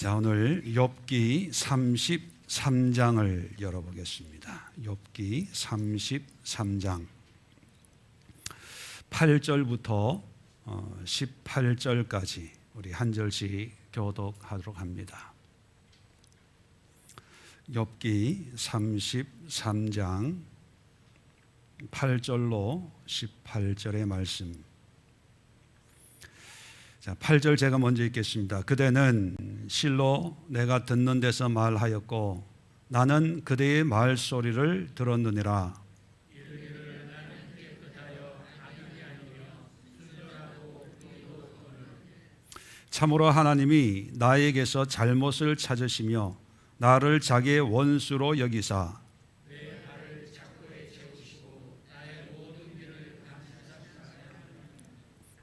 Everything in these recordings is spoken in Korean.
자, 오늘 욥기 33장을 열어보겠습니다. 욥기 33장 8절부터 18절까지 우리 한 절씩 교독하도록 합니다. 욥기 33장 8절로 18절의 말씀. 자, 8절 제가 먼저 읽겠습니다. 그대는 실로 내가 듣는 데서 말하였고 나는 그대의 말소리를 들었느니라. 참으로 하나님이 나에게서 잘못을 찾으시며 나를 자기의 원수로 여기사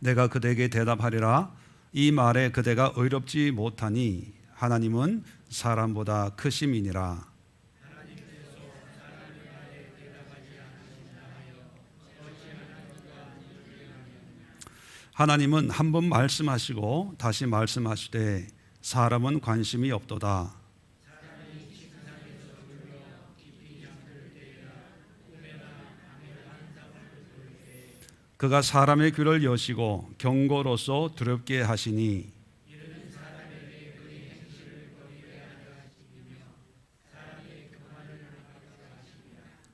내가 그대에게 대답하리라. 이 말에 그대가 의롭지 못하니 하나님은 사람보다 크심이니라. 하나님은 한 번 말씀하시고 다시 말씀하시되 사람은 관심이 없도다. 그가 사람의 귀를 여시고 경고로서 두렵게 하시니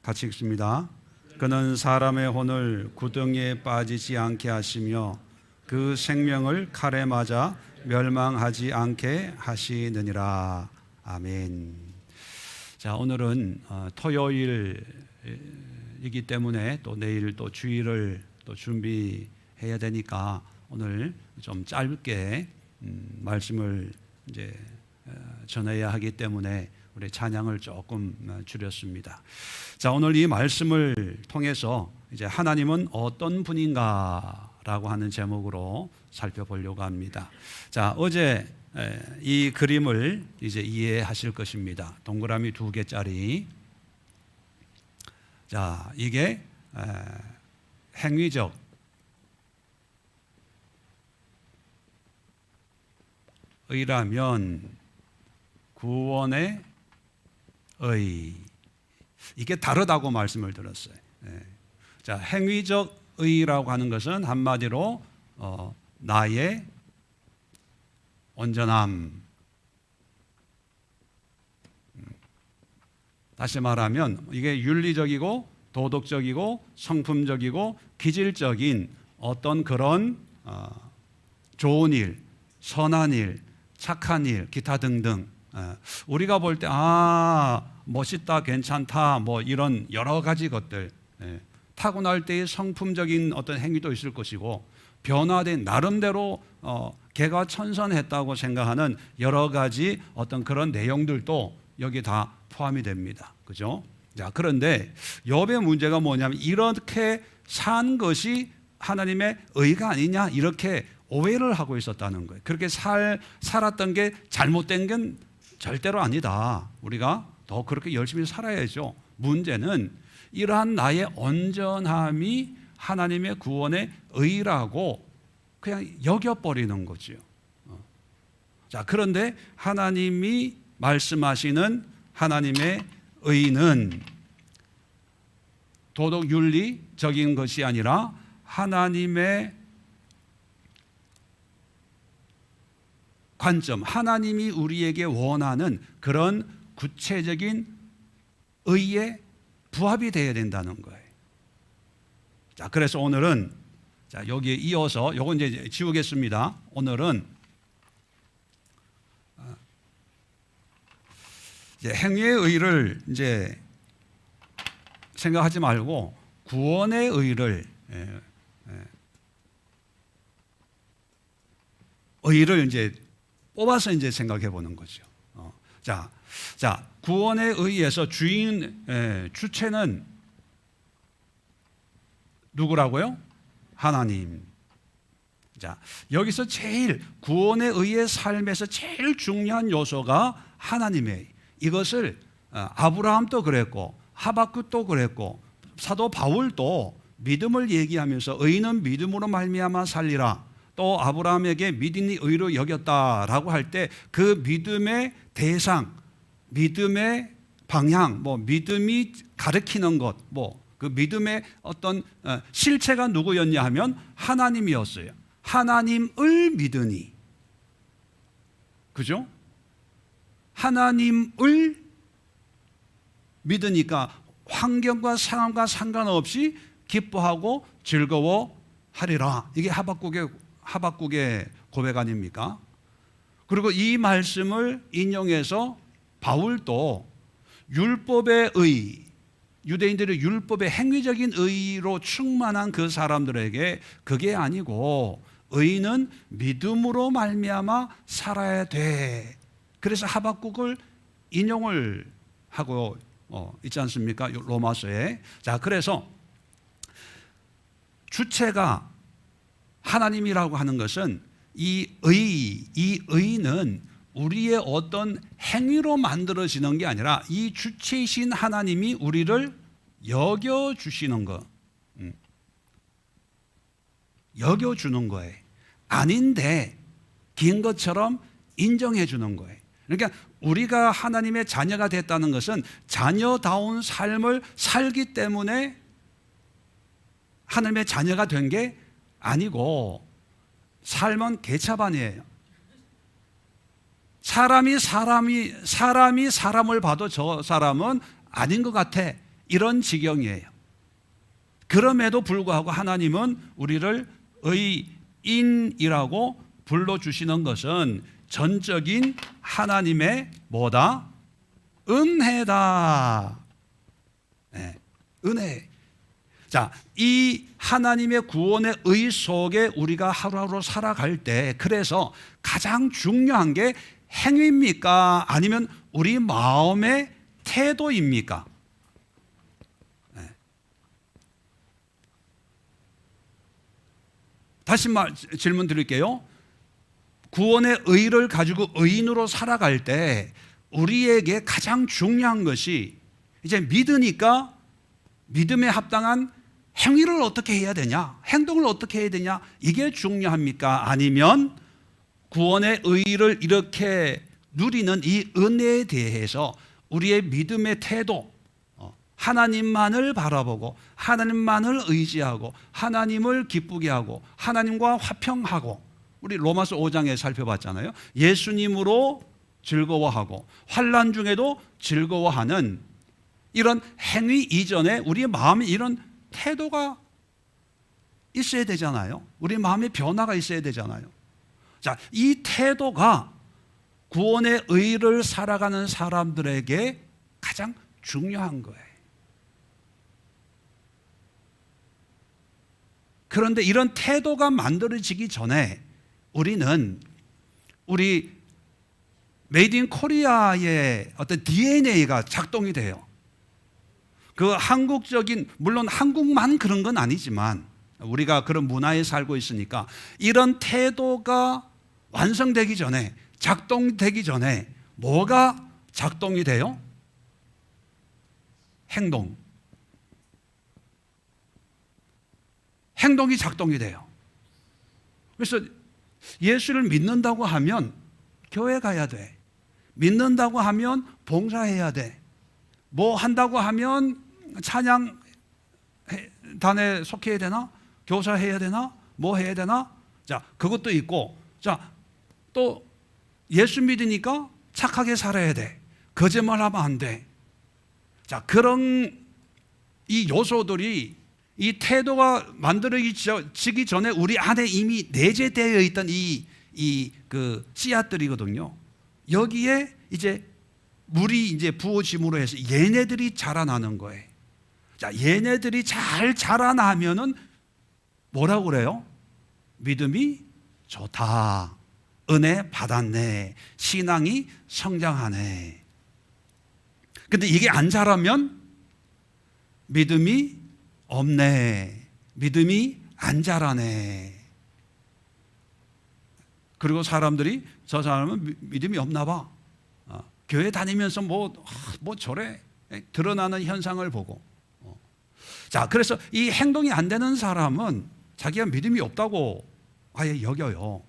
같이 읽습니다. 그는 사람의 혼을 구덩이에 빠지지 않게 하시며 그 생명을 칼에 맞아 멸망하지 않게 하시느니라. 아멘. 자, 오늘은 토요일이기 때문에 또 내일 또 주일을 또 준비해야 되니까 오늘 좀 짧게 말씀을 이제 전해야 하기 때문에 우리 찬양을 조금 줄였습니다. 자, 오늘 이 말씀을 통해서 이제 하나님은 어떤 분인가라고 하는 제목으로 살펴보려고 합니다. 자, 어제 이 그림을 이제 이해하실 것입니다. 동그라미 2개짜리. 자, 이게 행위적 의라면 구원의 의, 이게 다르다고 말씀을 드렸어요. 자, 행위적 의라고 하는 것은 한마디로 나의 온전함, 다시 말하면 이게 윤리적이고 도덕적이고 성품적이고 기질적인 어떤 그런 좋은 일, 선한 일, 착한 일, 기타 등등 우리가 볼 때 멋있다, 괜찮다, 뭐 이런 여러 가지 것들, 타고날 때의 성품적인 어떤 행위도 있을 것이고 변화된 나름대로 개과천선했다고 생각하는 여러 가지 어떤 그런 내용들도 여기 다 포함이 됩니다. 그죠? 자, 그런데 욥의 문제가 뭐냐면 이렇게 산 것이 하나님의 의가 아니냐 이렇게 오해를 하고 있었다는 거예요. 그렇게 살았던 게 잘못된 건 절대로 아니다. 우리가 더 그렇게 열심히 살아야죠. 문제는 이러한 나의 온전함이 하나님의 구원의 의라고 그냥 여겨버리는 거죠. 자, 그런데 하나님이 말씀하시는 하나님의 의는 도덕 윤리적인 것이 아니라 하나님의 관점, 하나님이 우리에게 원하는 그런 구체적인 의에 부합이 되어야 된다는 거예요. 자, 그래서 오늘은 자, 여기에 이어서 요거 이제 지우겠습니다. 오늘은 이제 행위의 의를 이제 생각하지 말고 구원의 의를 의를 이제 뽑아서 이제 생각해 보는 거죠. 자, 구원에 의해서 주체는 누구라고요? 하나님. 자, 여기서 제일 구원에 의해 삶에서 제일 중요한 요소가 하나님의 이것을 아브라함도 그랬고 하박국도 그랬고 사도 바울도 믿음을 얘기하면서 의인은 믿음으로 말미암아 살리라. 또 아브라함에게 믿음이 의로 여겼다라고 할 때 그 믿음의 대상, 믿음의 방향, 믿음이 가르치는 것, 그 믿음의 어떤 실체가 누구였냐 하면 하나님이었어요. 하나님을 믿으니, 그죠? 하나님을 믿으니까 환경과 상황과 상관없이 기뻐하고 즐거워하리라. 이게 하박국의 고백 아닙니까? 그리고 이 말씀을 인용해서 바울도 율법의 의, 유대인들의 율법의 행위적인 의로 충만한 그 사람들에게 그게 아니고 의는 믿음으로 말미암아 살아야 돼. 그래서 하박국을 인용을 하고 있지 않습니까? 로마서에. 자, 그래서 주체가 하나님이라고 하는 것은 이 의는 우리의 어떤 행위로 만들어지는 게 아니라 이 주체이신 하나님이 우리를 여겨주시는 거, 여겨주는 거예요. 아닌데 긴 것처럼 인정해 주는 거예요. 그러니까 우리가 하나님의 자녀가 됐다는 것은 자녀다운 삶을 살기 때문에 하나님의 자녀가 된 게 아니고 삶은 개차반이에요. 사람이 사람을 봐도 저 사람은 아닌 것 같아, 이런 지경이에요. 그럼에도 불구하고 하나님은 우리를 의인이라고 불러주시는 것은 전적인 하나님의 뭐다? 은혜다. 네, 은혜. 자, 이 하나님의 구원의 의 속에 우리가 하루하루 살아갈 때, 그래서 가장 중요한 게 행위입니까? 아니면 우리 마음의 태도입니까? 네. 다시 질문 드릴게요. 구원의 의를 가지고 의인으로 살아갈 때 우리에게 가장 중요한 것이 이제 믿으니까 믿음에 합당한 행위를 어떻게 해야 되냐, 행동을 어떻게 해야 되냐, 이게 중요합니까? 아니면 구원의 의를 이렇게 누리는 이 은혜에 대해서 우리의 믿음의 태도, 하나님만을 바라보고 하나님만을 의지하고 하나님을 기쁘게 하고 하나님과 화평하고, 우리 로마서 5장에 살펴봤잖아요. 예수님으로 즐거워하고 환난 중에도 즐거워하는 이런 행위 이전에 우리의 마음에 이런 태도가 있어야 되잖아요. 우리 마음의 변화가 있어야 되잖아요. 자, 이 태도가 구원의 의를 살아가는 사람들에게 가장 중요한 거예요. 그런데 이런 태도가 만들어지기 전에 우리는 우리 메이드 인 코리아의 어떤 DNA가 작동이 돼요. 그 한국적인, 물론 한국만 그런 건 아니지만 우리가 그런 문화에 살고 있으니까 이런 태도가 완성되기 전에, 작동되기 전에 뭐가 작동이 돼요? 행동이 작동이 돼요. 그래서 예수를 믿는다고 하면 교회 가야 돼. 믿는다고 하면 봉사해야 돼. 뭐 한다고 하면 찬양단에 속해야 되나? 교사해야 되나? 뭐 해야 되나? 자, 그것도 있고, 자, 또 예수 믿으니까 착하게 살아야 돼. 거짓말하면 안 돼. 자, 그런 이 요소들이 이 태도가 만들어지기 전에 우리 안에 이미 내재되어 있던 그 씨앗들이거든요. 여기에 이제 물이 이제 부어짐으로 해서 얘네들이 자라나는 거예요. 자, 얘네들이 잘 자라나면은 뭐라고 그래요? 믿음이 좋다, 은혜 받았네, 신앙이 성장하네. 근데 이게 안 자라면 믿음이 없네, 믿음이 안 자라네. 그리고 사람들이 저 사람은 믿음이 없나 봐, 교회 다니면서 뭐 저래, 드러나는 현상을 보고. 자, 그래서 이 행동이 안 되는 사람은 자기가 믿음이 없다고 아예 여겨요.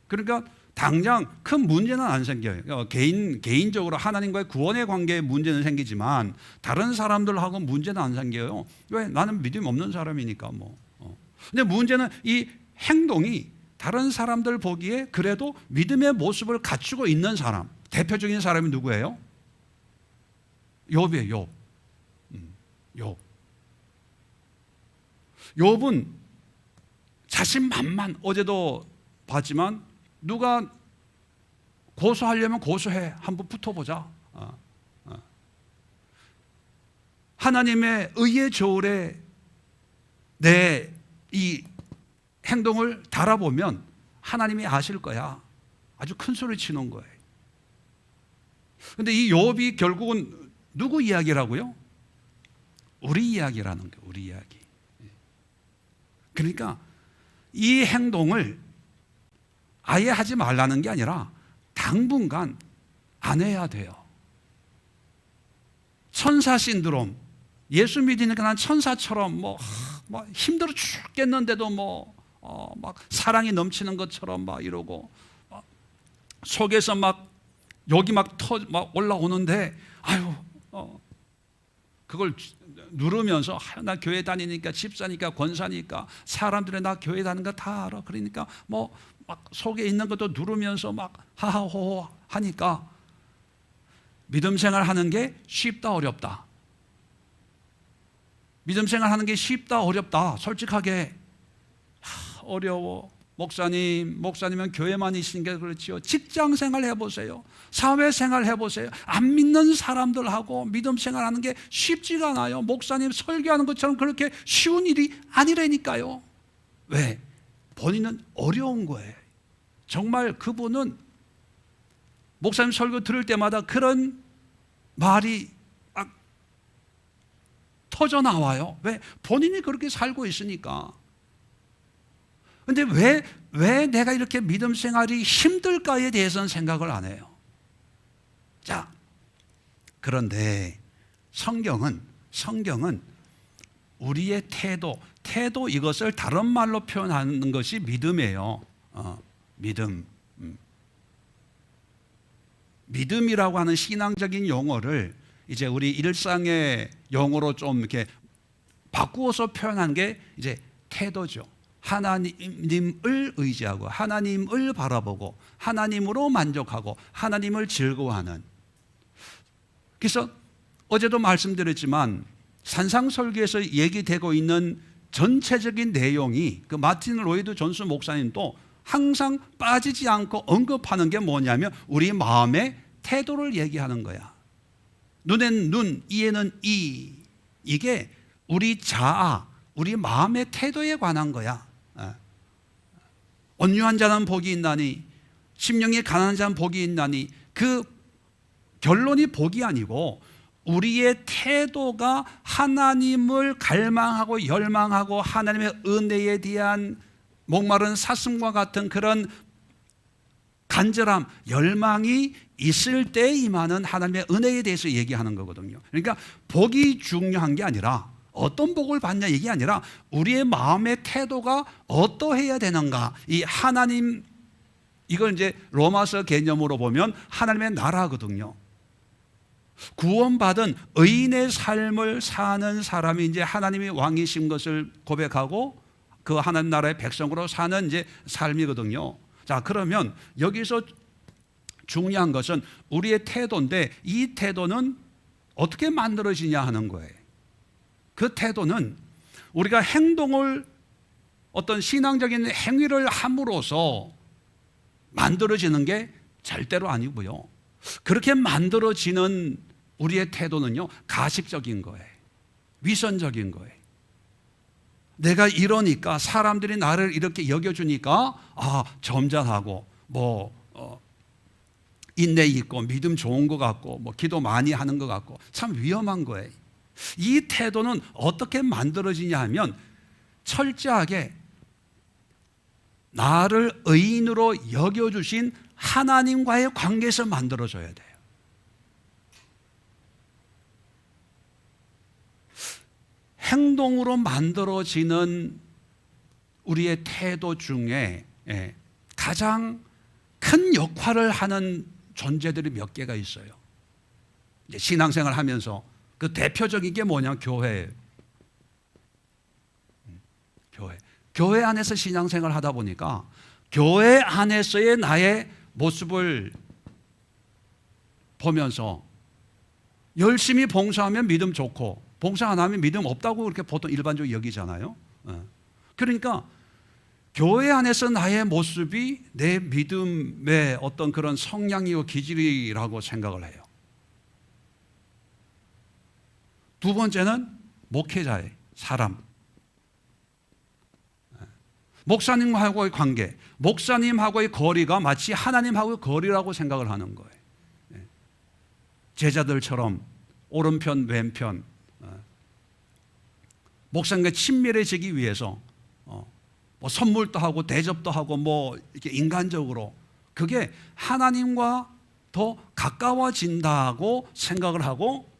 그러니까 당장 큰 문제는 안 생겨요. 개인적으로 하나님과의 구원의 관계에 문제는 생기지만 다른 사람들하고 문제는 안 생겨요. 왜? 나는 믿음 없는 사람이니까 뭐. 근데 문제는 이 행동이 다른 사람들 보기에 그래도 믿음의 모습을 갖추고 있는 사람, 대표적인 사람이 누구예요? 욥이에요. 욥. 욥은 자신만만, 어제도 봤지만 누가 고소하려면 고소해. 한번 붙어보자. 하나님의 의의 저울에 내 이 행동을 달아보면 하나님이 아실 거야. 아주 큰 소리 치는 거예요. 근데 이 욥이 결국은 누구 이야기라고요? 우리 이야기라는 거예요. 우리 이야기. 그러니까 이 행동을 아예 하지 말라는 게 아니라 당분간 안 해야 돼요. 천사 신드롬. 예수 믿으니까 난 천사처럼 뭐 힘들어 죽겠는데도 막 사랑이 넘치는 것처럼 막 이러고 속에서 막 욕이 막 올라오는데 그걸 누르면서 나 교회 다니니까 집사니까 권사니까 사람들이 나 교회 다니는 거 다 알아. 그러니까 막 속에 있는 것도 누르면서 막 하하호호 하니까 믿음 생활하는 게 쉽다 어렵다. 믿음 생활하는 게 쉽다 어렵다. 솔직하게 어려워. 목사님은 교회만 있으니까 그렇지요. 직장 생활 해보세요. 사회 생활 해보세요. 안 믿는 사람들하고 믿음 생활하는 게 쉽지가 않아요. 목사님 설교하는 것처럼 그렇게 쉬운 일이 아니라니까요. 왜? 본인은 어려운 거예요. 정말 그분은 목사님 설교 들을 때마다 그런 말이 막 터져 나와요. 왜? 본인이 그렇게 살고 있으니까. 근데 왜 내가 이렇게 믿음 생활이 힘들까에 대해서는 생각을 안 해요. 자, 그런데 성경은 우리의 태도 이것을 다른 말로 표현하는 것이 믿음이에요. 믿음. 믿음이라고 하는 신앙적인 용어를 이제 우리 일상의 용어로 좀 이렇게 바꾸어서 표현한 게 이제 태도죠. 하나님을 의지하고 하나님을 바라보고 하나님으로 만족하고 하나님을 즐거워하는. 그래서 어제도 말씀드렸지만 산상설교에서 얘기되고 있는 전체적인 내용이 그 마틴 로이드 존스 목사님도 항상 빠지지 않고 언급하는 게 뭐냐면 우리 마음의 태도를 얘기하는 거야. 눈엔 눈, 이에는 이. 이게 우리 자아, 우리 마음의 태도에 관한 거야. 온유한 자는 복이 있나니 심령이 가난한 자는 복이 있나니 그 결론이 복이 아니고 우리의 태도가 하나님을 갈망하고 열망하고 하나님의 은혜에 대한 목마른 사슴과 같은 그런 간절함, 열망이 있을 때 임하는 하나님의 은혜에 대해서 얘기하는 거거든요. 그러니까 복이 중요한 게 아니라 어떤 복을 받냐 얘기 아니라 우리의 마음의 태도가 어떠해야 되는가. 이 하나님, 이걸 이제 로마서 개념으로 보면 하나님의 나라거든요. 구원받은 의인의 삶을 사는 사람이 이제 하나님이 왕이신 것을 고백하고 그 하나님 나라의 백성으로 사는 이제 삶이거든요. 자, 그러면 여기서 중요한 것은 우리의 태도인데 이 태도는 어떻게 만들어지냐 하는 거예요. 그 태도는 우리가 행동을 어떤 신앙적인 행위를 함으로써 만들어지는 게 절대로 아니고요. 그렇게 만들어지는 우리의 태도는요, 가식적인 거예요. 위선적인 거예요. 내가 이러니까 사람들이 나를 이렇게 여겨주니까 점잖하고 인내 있고 믿음 좋은 것 같고 기도 많이 하는 것 같고 참 위험한 거예요. 이 태도는 어떻게 만들어지냐 하면 철저하게 나를 의인으로 여겨주신 하나님과의 관계에서 만들어져야 돼요. 행동으로 만들어지는 우리의 태도 중에 가장 큰 역할을 하는 존재들이 몇 개가 있어요. 이제 신앙생활 하면서 그 대표적인 게 뭐냐? 교회예요. 교회 안에서 신앙생활 하다 보니까 교회 안에서의 나의 모습을 보면서 열심히 봉사하면 믿음 좋고 봉사 안 하면 믿음 없다고 그렇게 보통 일반적으로 여기잖아요. 그러니까 교회 안에서 나의 모습이 내 믿음의 어떤 그런 성향이고 기질이라고 생각을 해요. 두 번째는 목회자의 사람. 목사님하고의 관계, 목사님하고의 거리가 마치 하나님하고의 거리라고 생각을 하는 거예요. 제자들처럼 오른편 왼편 목사님과 친밀해지기 위해서 뭐 선물도 하고 대접도 하고 뭐 이렇게 인간적으로 그게 하나님과 더 가까워진다고 생각을 하고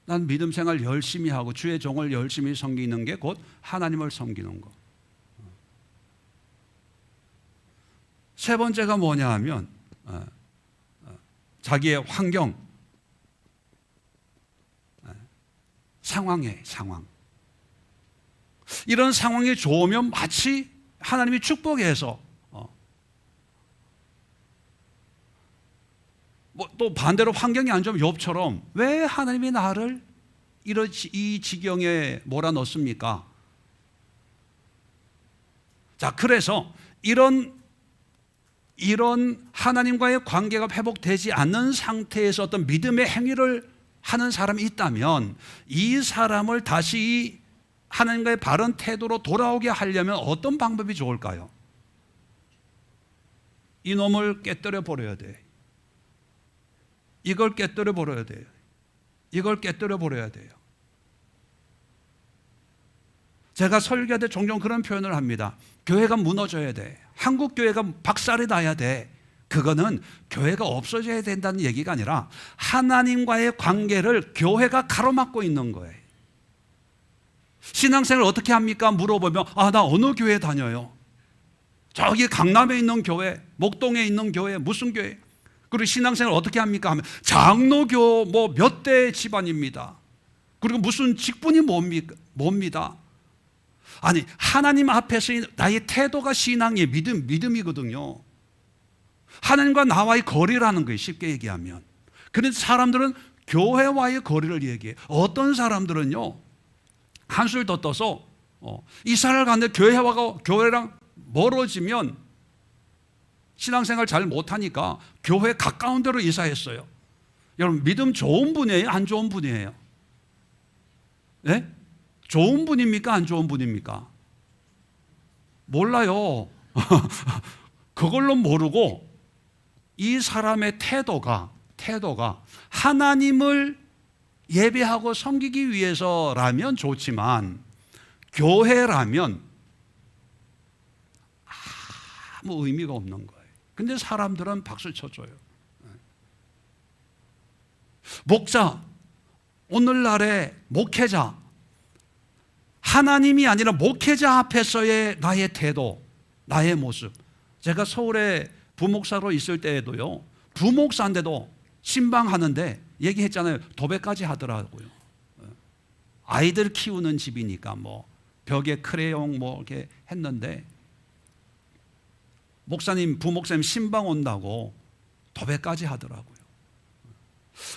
난 믿음 생활 열심히 하고 주의 종을 열심히 섬기는 게 곧 하나님을 섬기는 거. 세 번째가 뭐냐 하면 자기의 환경, 상황이에요. 상황. 이런 상황이 좋으면 마치 하나님이 축복해서 뭐 또 반대로 환경이 안 좋으면 욥처럼 왜 하나님이 나를 이 지경에 몰아넣습니까? 자, 그래서 이런 하나님과의 관계가 회복되지 않는 상태에서 어떤 믿음의 행위를 하는 사람이 있다면 이 사람을 다시 하나님과의 바른 태도로 돌아오게 하려면 어떤 방법이 좋을까요? 이놈을 깨뜨려 버려야 돼. 이걸 깨뜨려 버려야 돼요. 이걸 깨뜨려 버려야 돼요. 제가 설교할 때 종종 그런 표현을 합니다. 교회가 무너져야 돼. 한국 교회가 박살이 나야 돼. 그거는 교회가 없어져야 된다는 얘기가 아니라 하나님과의 관계를 교회가 가로막고 있는 거예요. 신앙생활 어떻게 합니까? 물어보면 나 어느 교회 다녀요? 저기 강남에 있는 교회, 목동에 있는 교회, 무슨 교회? 그리고 신앙생활 어떻게 합니까? 하면 장로교 뭐 몇 대 집안입니다. 그리고 무슨 직분이 뭡니다. 아니, 하나님 앞에서 나의 태도가 신앙의 믿음이거든요. 하나님과 나와의 거리라는 거예요. 쉽게 얘기하면. 그런데 사람들은 교회와의 거리를 얘기해요. 어떤 사람들은요, 한술 더 떠서 이사를 갔는데 교회랑 멀어지면 신앙생활 잘 못하니까 교회 가까운 데로 이사했어요. 여러분, 믿음 좋은 분이에요? 안 좋은 분이에요? 네? 좋은 분입니까? 안 좋은 분입니까? 몰라요. 그걸로 모르고 이 사람의 태도가 하나님을 예배하고 섬기기 위해서라면 좋지만 교회라면 아무 의미가 없는 거예요. 근데 사람들은 박수 쳐줘요. 목자, 오늘날의 목회자, 하나님이 아니라 목회자 앞에서의 나의 태도, 나의 모습. 제가 서울에 부목사로 있을 때에도요, 부목사인데도 신방하는데 얘기했잖아요. 도배까지 하더라고요. 아이들 키우는 집이니까 뭐 벽에 크레용 뭐 이렇게 했는데 부목사님 신방 온다고 도배까지 하더라고요.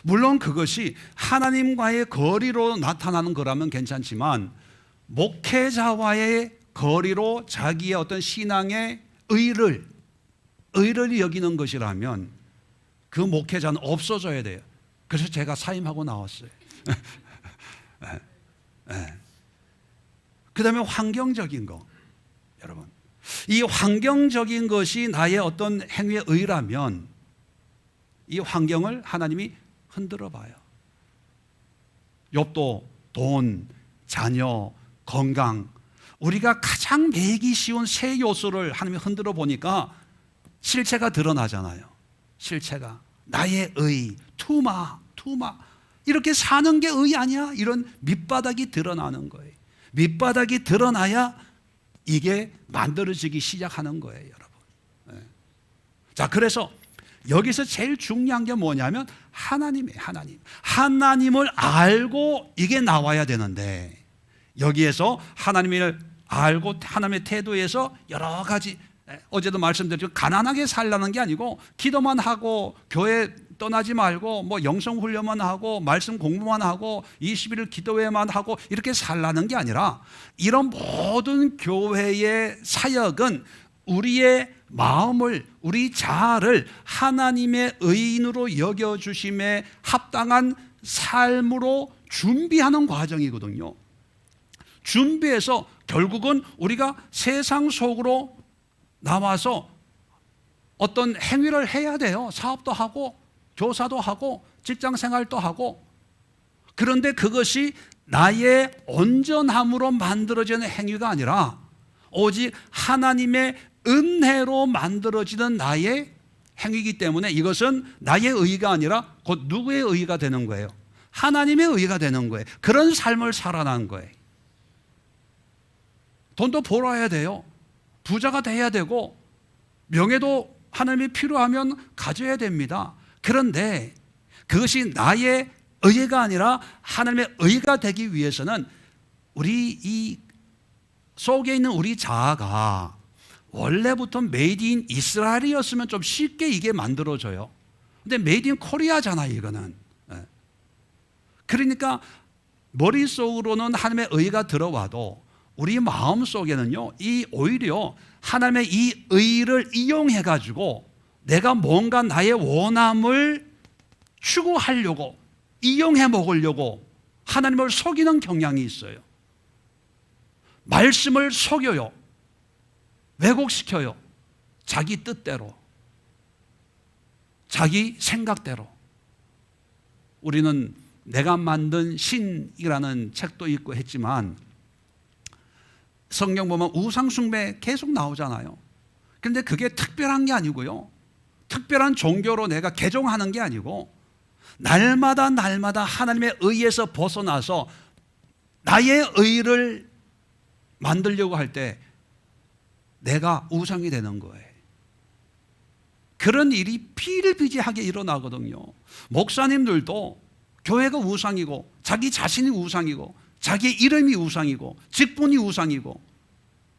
물론 그것이 하나님과의 거리로 나타나는 거라면 괜찮지만 목회자와의 거리로 자기의 어떤 신앙의 의를 여기는 것이라면 그 목회자는 없어져야 돼요. 그래서 제가 사임하고 나왔어요. 그 다음에 환경적인 거. 여러분, 이 환경적인 것이 나의 어떤 행위의 의라면 이 환경을 하나님이 흔들어 봐요. 욥도 돈, 자녀, 건강, 우리가 가장 매기 쉬운 세 요소를 하나님이 흔들어 보니까 실체가 드러나잖아요. 실체가 나의 의, 투마 이렇게 사는 게 의 아니야? 이런 밑바닥이 드러나는 거예요. 밑바닥이 드러나야 이게 만들어지기 시작하는 거예요, 여러분. 자, 그래서 여기서 제일 중요한 게 뭐냐면 하나님이에요. 하나님을 알고 이게 나와야 되는데, 여기에서 하나님을 알고 하나님의 태도에서 여러 가지, 어제도 말씀드렸죠, 가난하게 살라는 게 아니고 기도만 하고 교회 떠나지 말고 뭐 영성 훈련만 하고 말씀 공부만 하고 21일 기도회만 하고 이렇게 살라는 게 아니라, 이런 모든 교회의 사역은 우리의 마음을, 우리 자아를 하나님의 의인으로 여겨주심에 합당한 삶으로 준비하는 과정이거든요. 준비해서 결국은 우리가 세상 속으로 나와서 어떤 행위를 해야 돼요. 사업도 하고 교사도 하고 직장 생활도 하고. 그런데 그것이 나의 온전함으로 만들어지는 행위가 아니라 오직 하나님의 은혜로 만들어지는 나의 행위이기 때문에 이것은 나의 의의가 아니라 곧 누구의 의의가 되는 거예요? 하나님의 의의가 되는 거예요. 그런 삶을 살아난 거예요. 돈도 벌어야 돼요. 부자가 돼야 되고 명예도 하나님이 필요하면 가져야 됩니다. 그런데 그것이 나의 의의가 아니라 하나님의 의의가 되기 위해서는 우리 이 속에 있는 우리 자아가 원래부터 메이드 인 이스라엘이었으면 좀 쉽게 이게 만들어져요. 근데 메이드 인 코리아잖아요, 이거는. 그러니까 머릿속으로는 하나님의 의의가 들어와도 우리 마음속에는요, 오히려 하나님의 이 의의를 이용해 가지고 내가 뭔가 나의 원함을 추구하려고, 이용해 먹으려고 하나님을 속이는 경향이 있어요. 말씀을 속여요. 왜곡시켜요. 자기 뜻대로, 자기 생각대로. 우리는 내가 만든 신이라는 책도 읽고 했지만 성경 보면 우상숭배 계속 나오잖아요. 그런데 그게 특별한 게 아니고요, 특별한 종교로 내가 개종하는 게 아니고, 날마다 하나님의 의에서 벗어나서 나의 의를 만들려고 할 때 내가 우상이 되는 거예요. 그런 일이 비일비재하게 일어나거든요. 목사님들도 교회가 우상이고 자기 자신이 우상이고 자기의 이름이 우상이고 직분이 우상이고,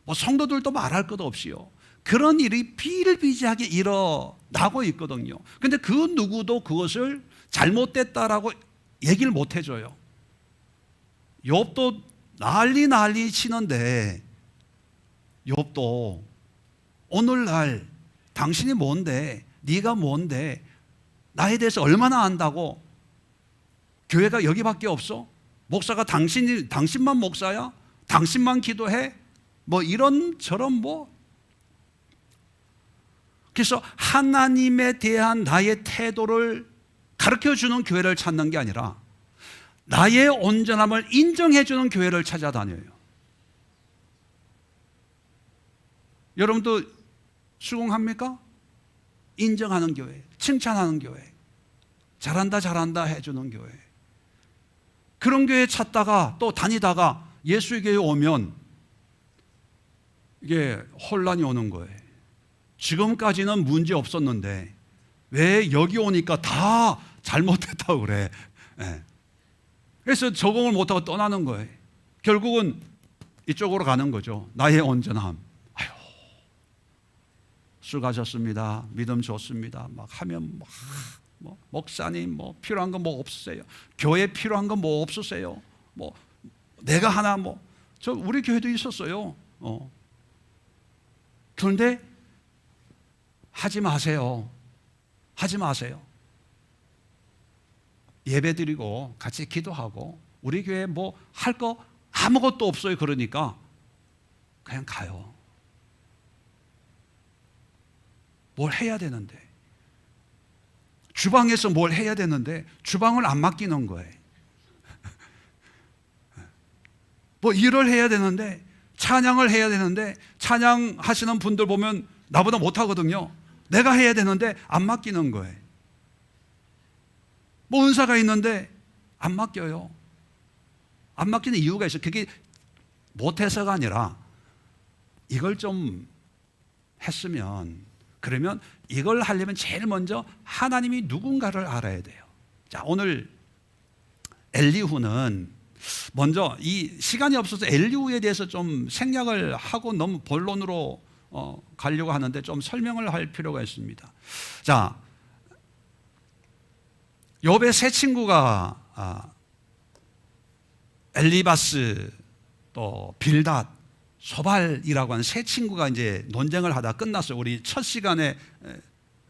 뭐 성도들도 말할 것도 없이요, 그런 일이 비일비재하게 일어나고 있거든요. 그런데 그 누구도 그것을 잘못됐다라고 얘기를 못 해줘요. 욥도 난리 치는데, 욥도 오늘날 당신이 뭔데, 네가 뭔데, 나에 대해서 얼마나 안다고, 교회가 여기밖에 없어? 목사가 당신만 목사야? 당신만 기도해? 뭐 이런저런 뭐. 그래서 하나님에 대한 나의 태도를 가르쳐주는 교회를 찾는 게 아니라 나의 온전함을 인정해주는 교회를 찾아다녀요. 여러분도 수긍합니까? 인정하는 교회, 칭찬하는 교회, 잘한다 해주는 교회. 그런 교회 찾다가 또 다니다가 예수의 교회에 오면 이게 혼란이 오는 거예요. 지금까지는 문제 없었는데 왜 여기 오니까 다 잘못됐다고 그래. 그래서 적응을 못하고 떠나는 거예요. 결국은 이쪽으로 가는 거죠. 나의 온전함. 아유, 수고하셨습니다. 믿음 좋습니다. 막 하면 뭐 목사님 뭐 필요한 거 뭐 없으세요? 교회 필요한 거 뭐 없으세요? 뭐 내가 하나 뭐 저 우리 교회도 있었어요. 그런데 하지 마세요. 예배 드리고 같이 기도하고 우리 교회 뭐 할 거 아무것도 없어요. 그러니까 그냥 가요. 뭘 해야 되는데, 주방에서 뭘 해야 되는데 주방을 안 맡기는 거예요. 뭐 일을 해야 되는데, 찬양을 해야 되는데, 찬양하시는 분들 보면 나보다 못하거든요. 내가 해야 되는데 안 맡기는 거예요. 뭐 은사가 있는데 안 맡겨요. 안 맡기는 이유가 있어요. 그게 못해서가 아니라 이걸 좀 했으면, 그러면 이걸 하려면 제일 먼저 하나님이 누군가를 알아야 돼요. 자, 오늘 엘리후는 먼저 이 시간이 없어서 엘리후에 대해서 좀 생략을 하고 너무 본론으로 가려고 하는데 좀 설명을 할 필요가 있습니다. 자, 욥의 세 친구가 엘리바스, 또 빌닷, 소발이라고 하는 세 친구가 이제 논쟁을 하다 끝났어요. 우리 첫 시간에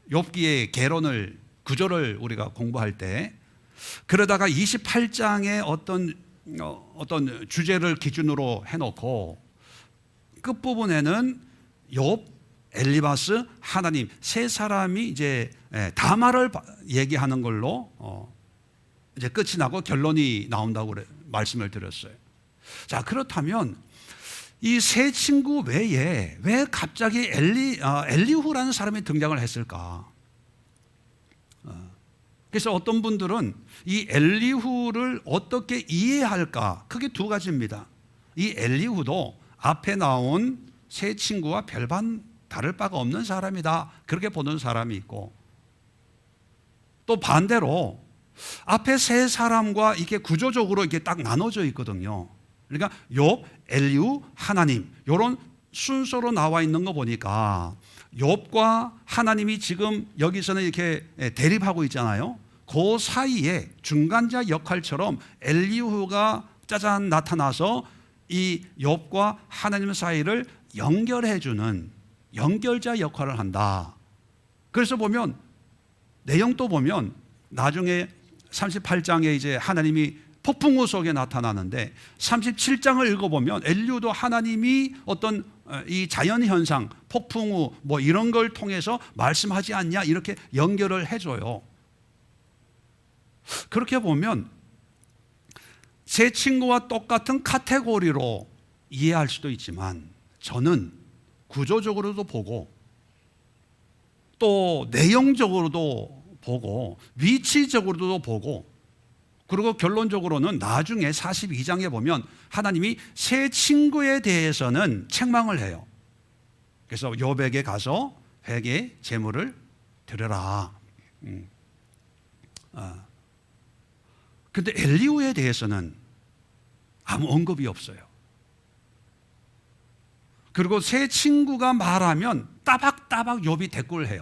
욥기의 개론을, 구조를 우리가 공부할 때, 그러다가 28장에 어떤 주제를 기준으로 해놓고 끝부분에는 욥, 엘리바스, 하나님 세 사람이 이제 담화를 얘기하는 걸로 이제 끝이 나고 결론이 나온다고 말씀을 드렸어요. 자, 그렇다면 이 세 친구 외에 왜 갑자기 엘리후라는 사람이 등장을 했을까? 그래서 어떤 분들은 이 엘리후를 어떻게 이해할까? 크게 두 가지입니다. 이 엘리후도 앞에 나온 세 친구와 별반 다를 바가 없는 사람이다, 그렇게 보는 사람이 있고, 또 반대로 앞에 세 사람과 이게 구조적으로 이게 딱 나눠져 있거든요. 그러니까 욥, 엘리후, 하나님, 이런 순서로 나와 있는 거 보니까 욥과 하나님이 지금 여기서는 이렇게 대립하고 있잖아요. 그 사이에 중간자 역할처럼 엘리후가 짜잔 나타나서 이 욥과 하나님 사이를 연결해주는 연결자 역할을 한다. 그래서 보면 내용도 보면 나중에 38장에 이제 하나님이 폭풍우 속에 나타나는데 37장을 읽어보면 엘리후도 하나님이 어떤 이 자연현상, 폭풍우 뭐 이런 걸 통해서 말씀하지 않냐, 이렇게 연결을 해줘요. 그렇게 보면 세 친구와 똑같은 카테고리로 이해할 수도 있지만, 저는 구조적으로도 보고 또 내용적으로도 보고 위치적으로도 보고, 그리고 결론적으로는 나중에 42장에 보면 하나님이 세 친구에 대해서는 책망을 해요. 그래서 욥에게 가서 회개 제물을 드려라. 근데 엘리후에 대해서는 아무 언급이 없어요. 그리고 세 친구가 말하면 따박따박 욥이 대꾸를 해요.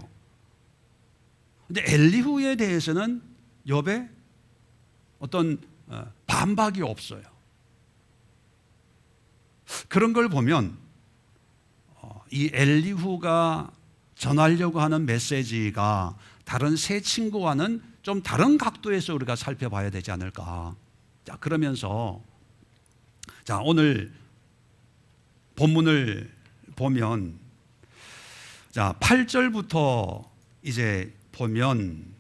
근데 엘리후에 대해서는 욥의 어떤 반박이 없어요. 그런 걸 보면 이 엘리후가 전하려고 하는 메시지가 다른 세 친구와는 좀 다른 각도에서 우리가 살펴봐야 되지 않을까. 자, 그러면서 자, 오늘 본문을 보면 자, 8절부터 이제 보면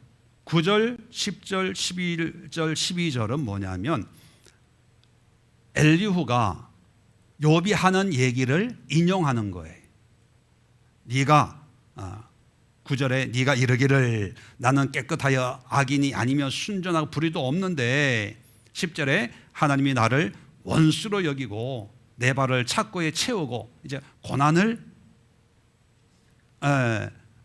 9절, 10절, 11절, 12절은 뭐냐면 엘리후가 욥이 하는 얘기를 인용하는 거예요. 네가 9절에 네가 이르기를 나는 깨끗하여 악인이 아니며 순전하고 불의도 없는데, 10절에 하나님이 나를 원수로 여기고 내 발을 착고에 채우고 이제 고난을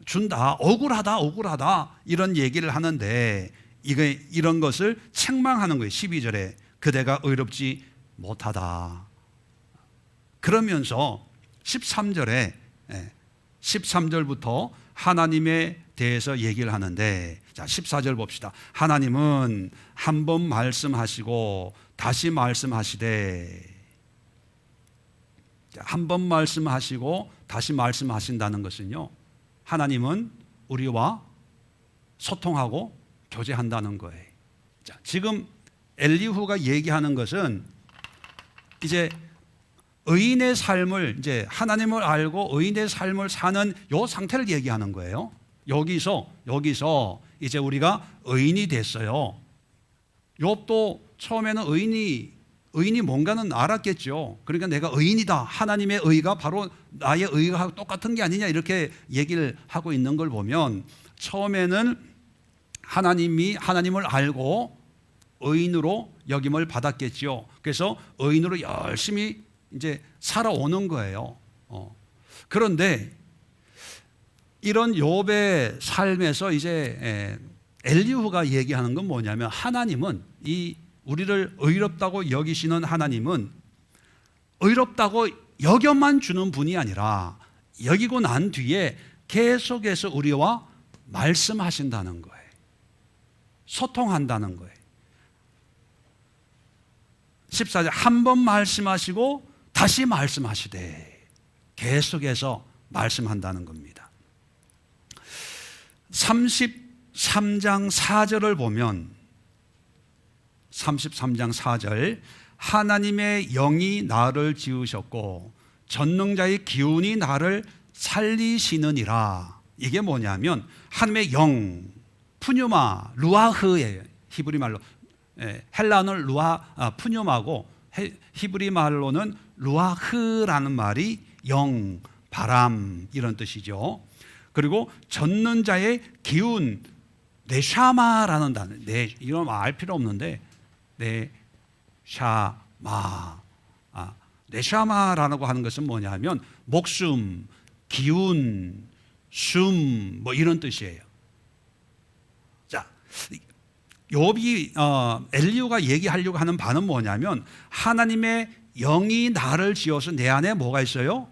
준다, 억울하다 이런 얘기를 하는데, 이런 것을 책망하는 거예요. 12절에 그대가 의롭지 못하다. 그러면서 13절부터 하나님에 대해서 얘기를 하는데, 자, 14절 봅시다. 하나님은 한 번 말씀하시고 다시 말씀하시되, 한 번 말씀하시고 다시 말씀하신다는 것은요, 하나님은 우리와 소통하고 교제한다는 거예요. 자, 지금 엘리후가 얘기하는 것은 이제 의인의 삶을, 이제 하나님을 알고 의인의 삶을 사는 요 상태를 얘기하는 거예요. 여기서 이제 우리가 의인이 됐어요. 욥도 처음에는 의인이 뭔가는 알았겠죠. 그러니까 내가 의인이다, 하나님의 의가 바로 나의 의가 똑같은 게 아니냐, 이렇게 얘기를 하고 있는 걸 보면, 처음에는 하나님을 알고 의인으로 여김을 받았겠죠. 그래서 의인으로 열심히 이제 살아오는 거예요. 그런데 이런 욥의 삶에서 이제 엘리후가 얘기하는 건 뭐냐면, 하나님은 이 우리를 의롭다고 여기시는 하나님은 의롭다고 여겨만 주는 분이 아니라 여기고 난 뒤에 계속해서 우리와 말씀하신다는 거예요. 소통한다는 거예요. 14절, 한 번 말씀하시고 다시 말씀하시되 계속해서 말씀한다는 겁니다. 33장 4절을 보면 33장 4절, 하나님의 영이 나를 지으셨고 전능자의 기운이 나를 살리시느니라. 이게 뭐냐면 하나님의 영, 푸뉴마, 루아흐예요. 히브리 말로. 헬라어는 푸뉴마고 히브리 말로는 루아흐라는 말이 영, 바람 이런 뜻이죠. 그리고 전능자의 기운, 네샤마라는 단어. 이런 말 알 필요 없는데 네샤마라고 하는 것은 뭐냐면 목숨, 기운, 숨 뭐 이런 뜻이에요. 자, 욥이 엘리후가 얘기하려고 하는 바는 뭐냐면, 하나님의 영이 나를 지어서 내 안에 뭐가 있어요?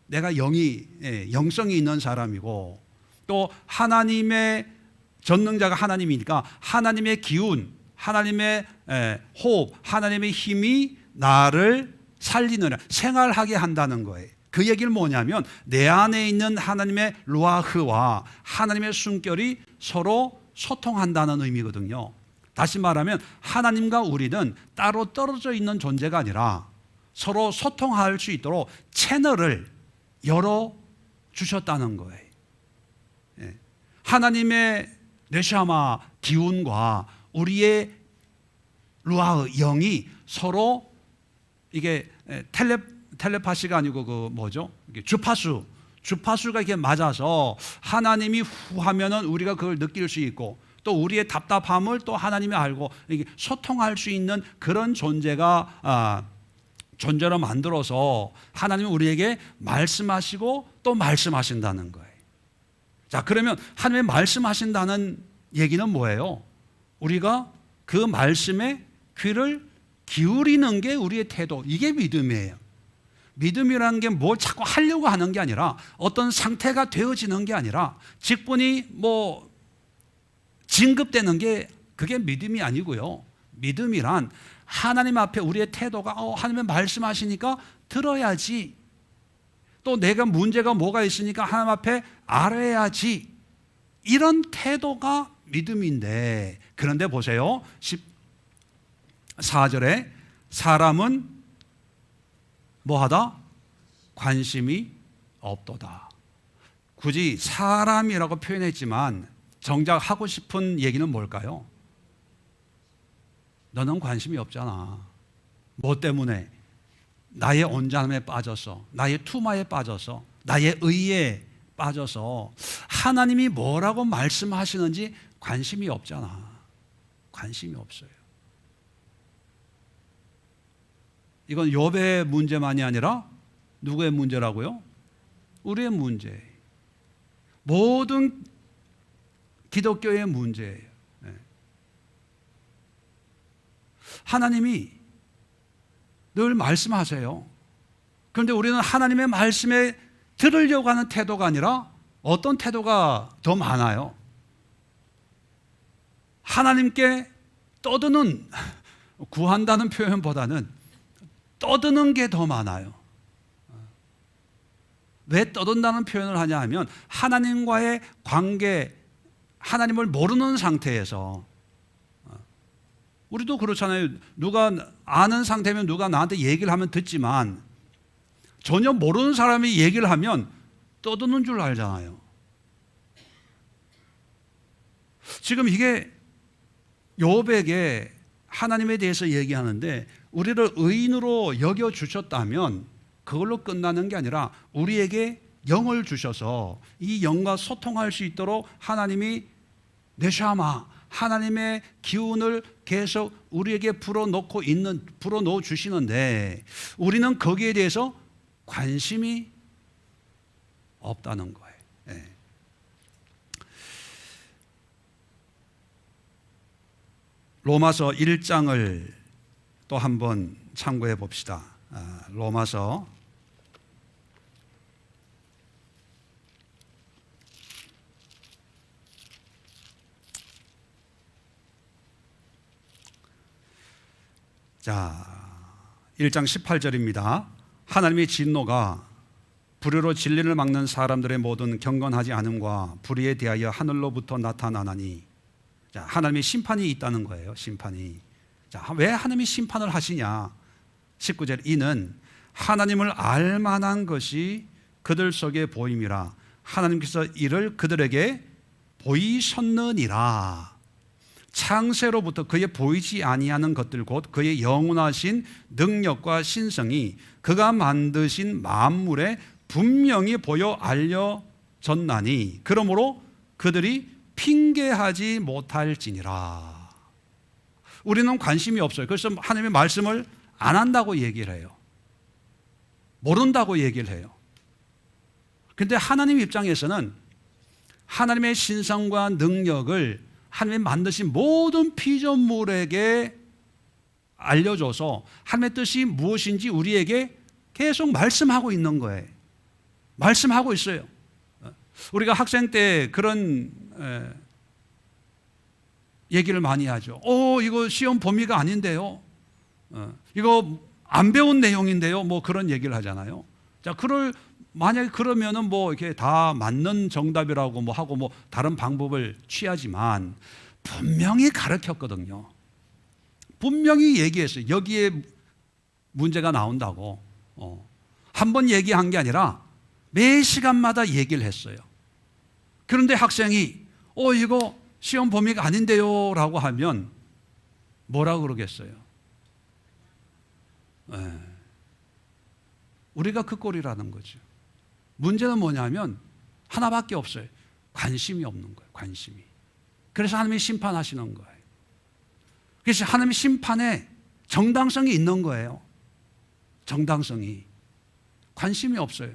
내가 영성이 있는 사람이고, 또 하나님의 전능자가 하나님이니까 하나님의 기운, 하나님의 호흡, 하나님의 힘이 나를 살리느라 생활하게 한다는 거예요. 그 얘기는 뭐냐면 내 안에 있는 하나님의 루아흐와 하나님의 숨결이 서로 소통한다는 의미거든요. 다시 말하면 하나님과 우리는 따로 떨어져 있는 존재가 아니라 서로 소통할 수 있도록 채널을 열어 주셨다는 거예요. 하나님의 네샤마 기운과 우리의 루아흐 영이 서로 이게 텔레파시가 아니고 그 뭐죠? 이게 주파수가 이렇게 맞아서 하나님이 후 하면은 우리가 그걸 느낄 수 있고, 또 우리의 답답함을 또 하나님이 알고 이게 소통할 수 있는 그런 존재가 존재로 만들어서 하나님은 우리에게 말씀하시고 또 말씀하신다는 거예요. 자, 그러면 하나님이 말씀하신다는 얘기는 뭐예요? 우리가 그 말씀에 귀를 기울이는 게 우리의 태도, 이게 믿음이에요. 믿음이라는 게 뭘 자꾸 하려고 하는 게 아니라, 어떤 상태가 되어지는 게 아니라, 직분이 뭐 진급되는 게 그게 믿음이 아니고요. 믿음이란 하나님 앞에 우리의 태도가 하나님의 말씀하시니까 들어야지, 또 내가 문제가 뭐가 있으니까 하나님 앞에 알아야지, 이런 태도가 믿음인데, 그런데 보세요. 14절에 사람은 뭐하다? 관심이 없도다. 굳이 사람이라고 표현했지만 정작 하고 싶은 얘기는 뭘까요? 너는 관심이 없잖아. 뭐 때문에? 나의 온전함에 빠져서, 나의 투마에 빠져서, 나의 의에 빠져서 하나님이 뭐라고 말씀하시는지 관심이 없잖아. 관심이 없어요. 이건 욥의 문제만이 아니라 누구의 문제라고요? 우리의 문제. 모든 기독교의 문제예요. 하나님이 늘 말씀하세요. 그런데 우리는 하나님의 말씀에 들으려고 하는 태도가 아니라 어떤 태도가 더 많아요? 하나님께 떠드는, 구한다는 표현보다는 떠드는 게 더 많아요. 왜 떠든다는 표현을 하냐 하면, 하나님과의 관계, 하나님을 모르는 상태에서, 우리도 그렇잖아요. 누가 아는 상태면 누가 나한테 얘기를 하면 듣지만, 전혀 모르는 사람이 얘기를 하면 떠드는 줄 알잖아요. 지금 이게 욥에게 하나님에 대해서 얘기하는데, 우리를 의인으로 여겨주셨다면 그걸로 끝나는 게 아니라 우리에게 영을 주셔서 이 영과 소통할 수 있도록 하나님이 네샤마, 하나님의 기운을 계속 우리에게 불어넣어 주시는데, 우리는 거기에 대해서 관심이 없다는 거예요. 예. 로마서 1장을 또 한번 참고해 봅시다. 로마서 1장 18절입니다. 하나님의 진노가 불의로 진리를 막는 사람들의 모든 경건하지 않음과 불의에 대하여 하늘로부터 나타나나니. 자, 하나님의 심판이 있다는 거예요. 심판이. 자, 왜 하나님이 심판을 하시냐? 19절, 이는 하나님을 알 만한 것이 그들 속에 보임이라 하나님께서 이를 그들에게 보이셨느니라. 창세로부터 그의 보이지 아니하는 것들 곧 그의 영원하신 능력과 신성이 그가 만드신 만물에 분명히 보여 알려졌나니 그러므로 그들이 핑계하지 못할지니라. 우리는 관심이 없어요. 그래서 하나님의 말씀을 안 한다고 얘기를 해요. 모른다고 얘기를 해요. 그런데 하나님 입장에서는 하나님의 신성과 능력을 하나님이 만드신 모든 피조물에게 알려줘서 하나님의 뜻이 무엇인지 우리에게 계속 말씀하고 있는 거예요. 말씀하고 있어요. 우리가 학생 때 그런 얘기를 많이 하죠. 이거 시험 범위가 아닌데요. 이거 안 배운 내용인데요. 뭐 그런 얘기를 하잖아요. 자, 만약에 그러면은 뭐 이렇게 다 맞는 정답이라고 뭐 하고 뭐 다른 방법을 취하지만 분명히 가르쳤거든요. 분명히 얘기했어요. 여기에 문제가 나온다고. 한 번 얘기한 게 아니라 매 시간마다 얘기를 했어요. 그런데 학생이 이거 시험 범위가 아닌데요 라고 하면 뭐라고 그러겠어요? 우리가 그 꼴이라는 거죠. 문제는 뭐냐면 하나밖에 없어요. 관심이 없는 거예요. 관심이. 그래서 하나님이 심판하시는 거예요. 그래서 하나님의 심판에 정당성이 있는 거예요. 정당성이. 관심이 없어요.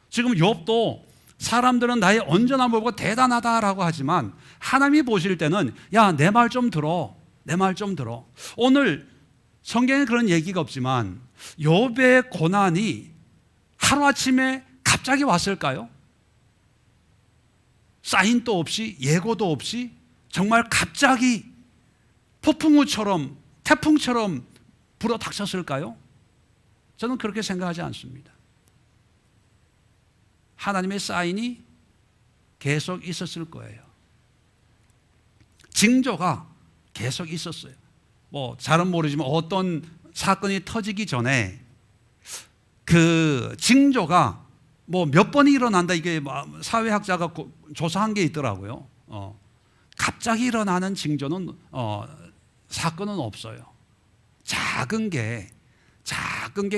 지금 욥도 사람들은 나의 온전함을 보고 대단하다라고 하지만 하나님이 보실 때는 야, 내 말 좀 들어. 내 말 좀 들어. 오늘 성경에 그런 얘기가 없지만 욥의 고난이 하루아침에 갑자기 왔을까요? 사인도 없이 예고도 없이 정말 갑자기 폭풍우처럼 태풍처럼 불어닥쳤을까요? 저는 그렇게 생각하지 않습니다. 하나님의 사인이 계속 있었을 거예요. 징조가 계속 있었어요. 뭐 잘은 모르지만 어떤 사건이 터지기 전에 그 징조가 뭐 몇 번이 일어난다, 이게 사회학자가 조사한 게 있더라고요. 갑자기 일어나는 징조는 사건은 없어요. 작은 게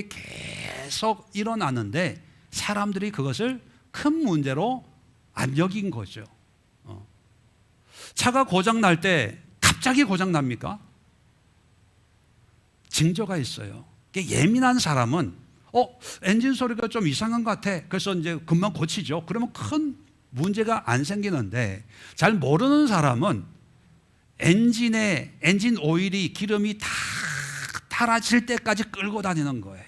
계속 일어나는데 사람들이 그것을 큰 문제로 안 여긴 거죠. 차가 고장 날 때 갑자기 고장 납니까? 징조가 있어요. 예민한 사람은 엔진 소리가 좀 이상한 것 같아. 그래서 이제 금방 고치죠. 그러면 큰 문제가 안 생기는데 잘 모르는 사람은 엔진 오일이 기름이 다 탈아질 때까지 끌고 다니는 거예요.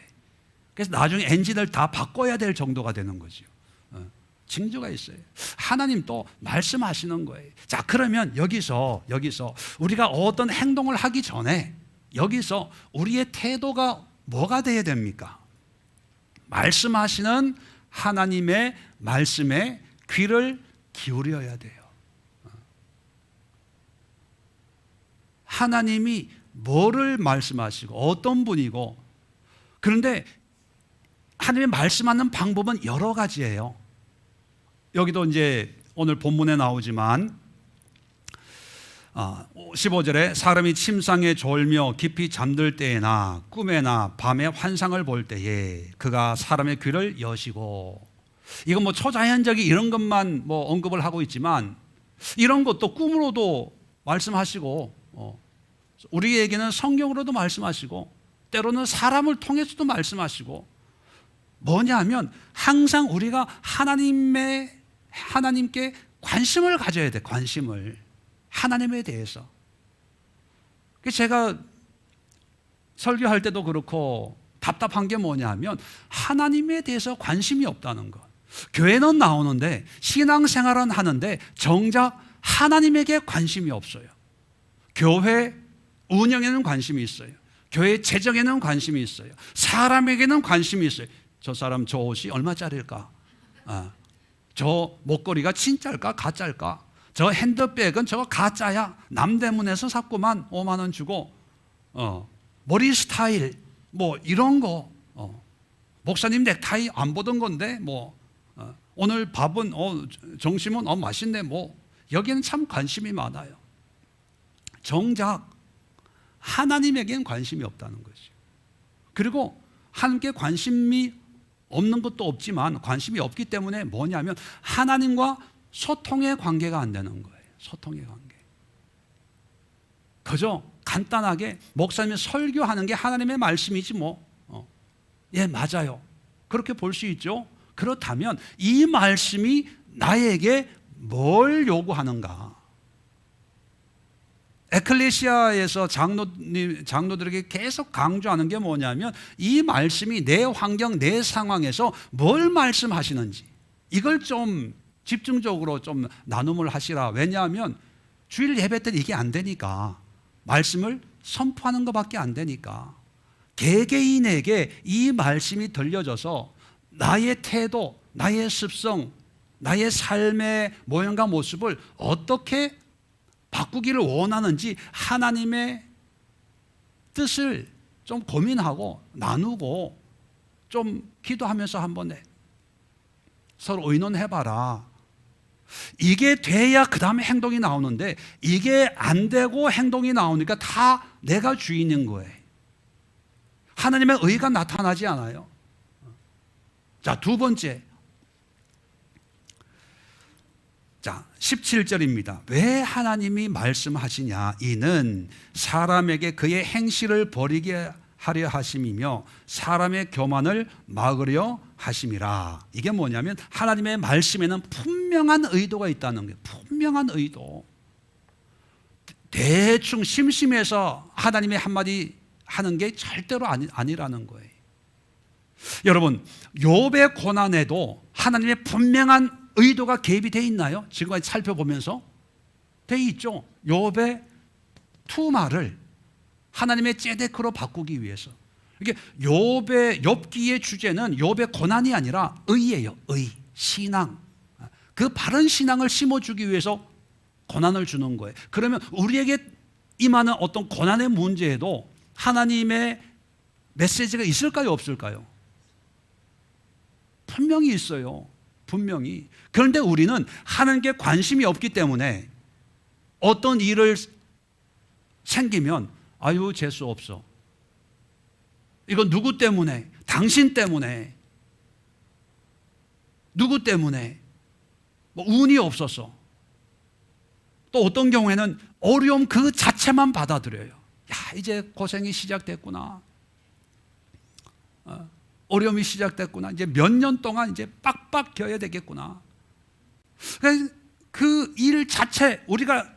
그래서 나중에 엔진을 다 바꿔야 될 정도가 되는 거죠. 징조가 있어요. 하나님 또 말씀하시는 거예요. 자, 그러면 여기서 우리가 어떤 행동을 하기 전에 여기서 우리의 태도가 뭐가 돼야 됩니까? 말씀하시는 하나님의 말씀에 귀를 기울여야 돼요. 하나님이 뭐를 말씀하시고 어떤 분이고, 그런데 하나님이 말씀하는 방법은 여러 가지예요. 여기도 이제 오늘 본문에 나오지만 15절에 사람이 침상에 졸며 깊이 잠들 때에나 꿈에나 밤에 환상을 볼 때에 그가 사람의 귀를 여시고, 이건 뭐 초자연적인 이런 것만 뭐 언급을 하고 있지만 이런 것도 꿈으로도 말씀하시고 우리에게는 성경으로도 말씀하시고 때로는 사람을 통해서도 말씀하시고 뭐냐면 항상 우리가 하나님께 관심을 가져야 돼. 관심을. 하나님에 대해서. 제가 설교할 때도 그렇고 답답한 게 뭐냐면 하나님에 대해서 관심이 없다는 것. 교회는 나오는데 신앙생활은 하는데 정작 하나님에게 관심이 없어요. 교회 운영에는 관심이 있어요. 교회 재정에는 관심이 있어요. 사람에게는 관심이 있어요. 저 사람 저 옷이 얼마짜리일까? 저 목걸이가 진짜일까? 가짜일까? 저 핸드백은 저거 가짜야. 남대문에서 샀구만. 5만 원 주고. 머리 스타일 뭐 이런 거. 목사님 넥타이 안 보던 건데 뭐 오늘 밥은 점심은 맛있네 뭐. 여기는 참 관심이 많아요. 정작 하나님에게는 관심이 없다는 것이죠. 그리고 하나님께 관심이 없는 것도 없지만 관심이 없기 때문에 뭐냐면 하나님과 소통의 관계가 안 되는 거예요. 소통의 관계. 그저 간단하게 목사님이 설교하는 게 하나님의 말씀이지 뭐. 예, 맞아요. 그렇게 볼 수 있죠. 그렇다면 이 말씀이 나에게 뭘 요구하는가? 에클레시아에서 장로들에게 계속 강조하는 게 뭐냐면 이 말씀이 내 환경, 내 상황에서 뭘 말씀하시는지 이걸 좀 집중적으로 좀 나눔을 하시라. 왜냐하면 주일 예배 때 이게 안 되니까 말씀을 선포하는 것밖에 안 되니까 개개인에게 이 말씀이 들려져서 나의 태도, 나의 습성, 나의 삶의 모양과 모습을 어떻게 바꾸기를 원하는지 하나님의 뜻을 좀 고민하고 나누고 좀 기도하면서 한번 서로 의논해봐라. 이게 돼야 그 다음에 행동이 나오는데 이게 안 되고 행동이 나오니까 다 내가 주인인 거예요. 하나님의 의가 나타나지 않아요. 자, 두 번째. 자, 17절입니다. 왜 하나님이 말씀하시냐? 이는 사람에게 그의 행실을 버리게 하려 하심이며 사람의 교만을 막으려 하심이라. 이게 뭐냐면 하나님의 말씀에는 분명한 의도가 있다는 거예요. 분명한 의도. 대충 심심해서 하나님의 한마디 하는 게 절대로 아니라는 거예요. 여러분, 욥의 고난에도 하나님의 분명한 의도가 개입이 되어 있나요? 지금까지 살펴보면서 되어 있죠. 욥의 투마를 하나님의 ጼ데크로 바꾸기 위해서. 이게 욥기의 주제는 욥의 고난이 아니라 의예요. 의, 신앙. 그 바른 신앙을 심어주기 위해서 고난을 주는 거예요. 그러면 우리에게 임하는 어떤 고난의 문제에도 하나님의 메시지가 있을까요? 없을까요? 분명히 있어요. 분명히. 그런데 우리는 하나님께 관심이 없기 때문에 어떤 일을 생기면 아유 재수 없어. 이거 누구 때문에? 당신 때문에. 누구 때문에? 뭐 운이 없어서. 또 어떤 경우에는 어려움 그 자체만 받아들여요. 야, 이제 고생이 시작됐구나. 어려움이 시작됐구나. 이제 몇 년 동안 이제 빡빡 겨야 되겠구나. 그 일 자체 우리가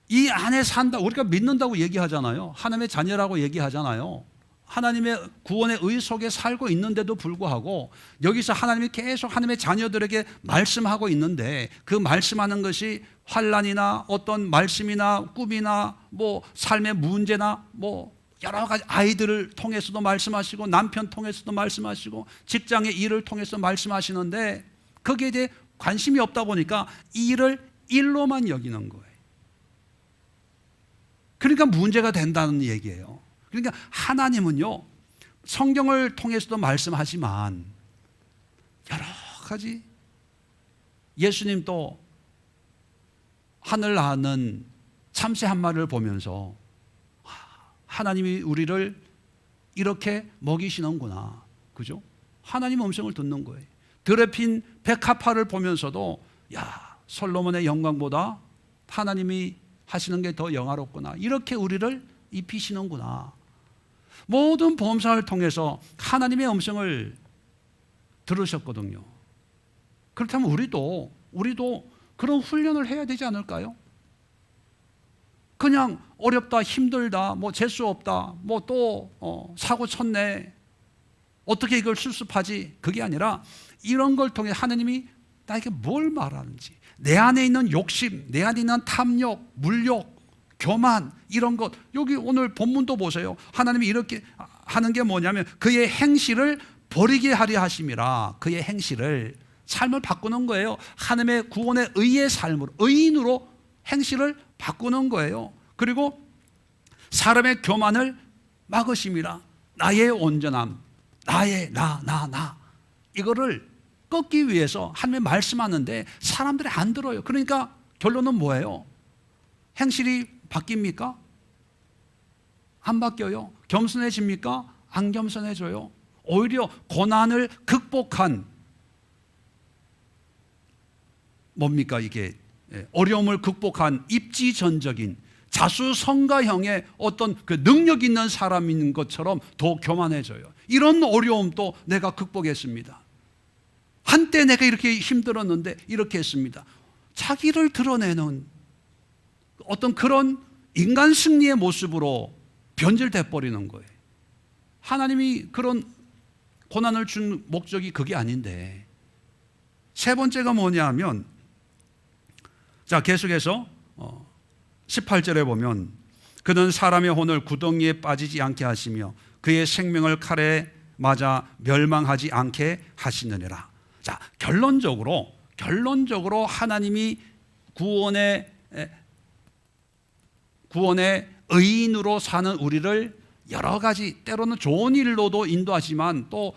이 안에 산다. 우리가 믿는다고 얘기하잖아요. 하나님의 자녀라고 얘기하잖아요. 하나님의 구원의 의 속에 살고 있는데도 불구하고 여기서 하나님이 계속 하나님의 자녀들에게 말씀하고 있는데 그 말씀하는 것이 환난이나 어떤 말씀이나 꿈이나 뭐 삶의 문제나 뭐 여러 가지 아이들을 통해서도 말씀하시고 남편 통해서도 말씀하시고 직장의 일을 통해서 말씀하시는데 거기에 대해 관심이 없다 보니까 이 일을 일로만 여기는 거예요. 그러니까 문제가 된다는 얘기예요. 그러니까 하나님은요 성경을 통해서도 말씀하지만 여러 가지 예수님도 하늘 나는 참새 한 마리를 보면서 하나님이 우리를 이렇게 먹이시는구나. 그죠? 하나님 음성을 듣는 거예요. 드레핀 백합화를 보면서도 야, 솔로몬의 영광보다 하나님이 하시는 게 더 영화롭구나. 이렇게 우리를 입히시는구나. 모든 보험사를 통해서 하나님의 음성을 들으셨거든요. 그렇다면 우리도 그런 훈련을 해야 되지 않을까요? 그냥 어렵다, 힘들다, 뭐 재수 없다, 뭐 또 사고 쳤네, 어떻게 이걸 수습하지? 그게 아니라 이런 걸 통해 하나님이 나에게 뭘 말하는지, 내 안에 있는 욕심, 내 안에 있는 탐욕, 물욕, 교만, 이런 것. 여기 오늘 본문도 보세요. 하나님이 이렇게 하는 게 뭐냐면 그의 행실을 버리게 하려 하심이라. 그의 행실을, 삶을 바꾸는 거예요. 하나님의 구원의 의의 삶으로, 의인으로 행실을 바꾸는 거예요. 그리고 사람의 교만을 막으심이라. 나의 온전함, 나의 나 이거를 꺾기 위해서 하나님이 말씀하는데 사람들이 안 들어요. 그러니까 결론은 뭐예요? 행실이 바뀝니까? 안 바뀌어요. 겸손해집니까? 안 겸손해져요. 오히려 고난을 극복한, 뭡니까 이게, 어려움을 극복한 입지전적인 자수성가형의 어떤 그 능력 있는 사람인 것처럼 더 교만해져요. 이런 어려움도 내가 극복했습니다. 한때 내가 이렇게 힘들었는데 이렇게 했습니다. 자기를 드러내는 어떤 그런 인간 승리의 모습으로 변질돼 버리는 거예요. 하나님이 그런 고난을 준 목적이 그게 아닌데. 세 번째가 뭐냐면, 자 계속해서 18절에 보면 그는 사람의 혼을 구덩이에 빠지지 않게 하시며 그의 생명을 칼에 맞아 멸망하지 않게 하시느니라. 자, 결론적으로 하나님이 구원의 의인으로 사는 우리를 여러 가지, 때로는 좋은 일로도 인도하지만 또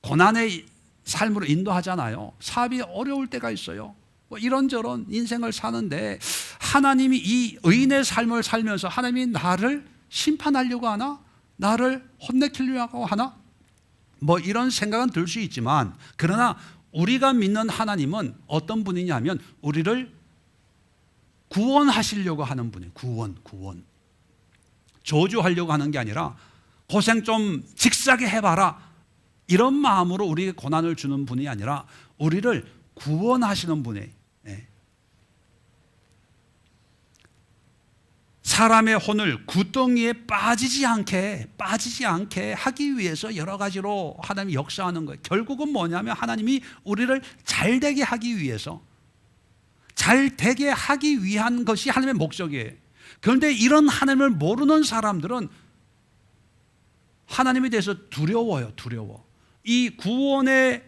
고난의 삶으로 인도하잖아요. 사업이 어려울 때가 있어요. 뭐 이런저런 인생을 사는데 하나님이 이 의인의 삶을 살면서 하나님이 나를 심판하려고 하나? 나를 혼내키려고 하나? 뭐 이런 생각은 들 수 있지만, 그러나 우리가 믿는 하나님은 어떤 분이냐면 우리를 구원하시려고 하는 분이에요. 구원. 저주하려고 하는 게 아니라 고생 좀 직사게 해봐라, 이런 마음으로 우리에게 고난을 주는 분이 아니라 우리를 구원하시는 분이에요. 사람의 혼을 구덩이에 빠지지 않게 하기 위해서 여러 가지로 하나님이 역사하는 거예요. 결국은 뭐냐면 하나님이 우리를 잘되게 하기 위해서, 잘되게 하기 위한 것이 하나님의 목적이에요. 그런데 이런 하나님을 모르는 사람들은 하나님에 대해서 두려워요. 이 구원의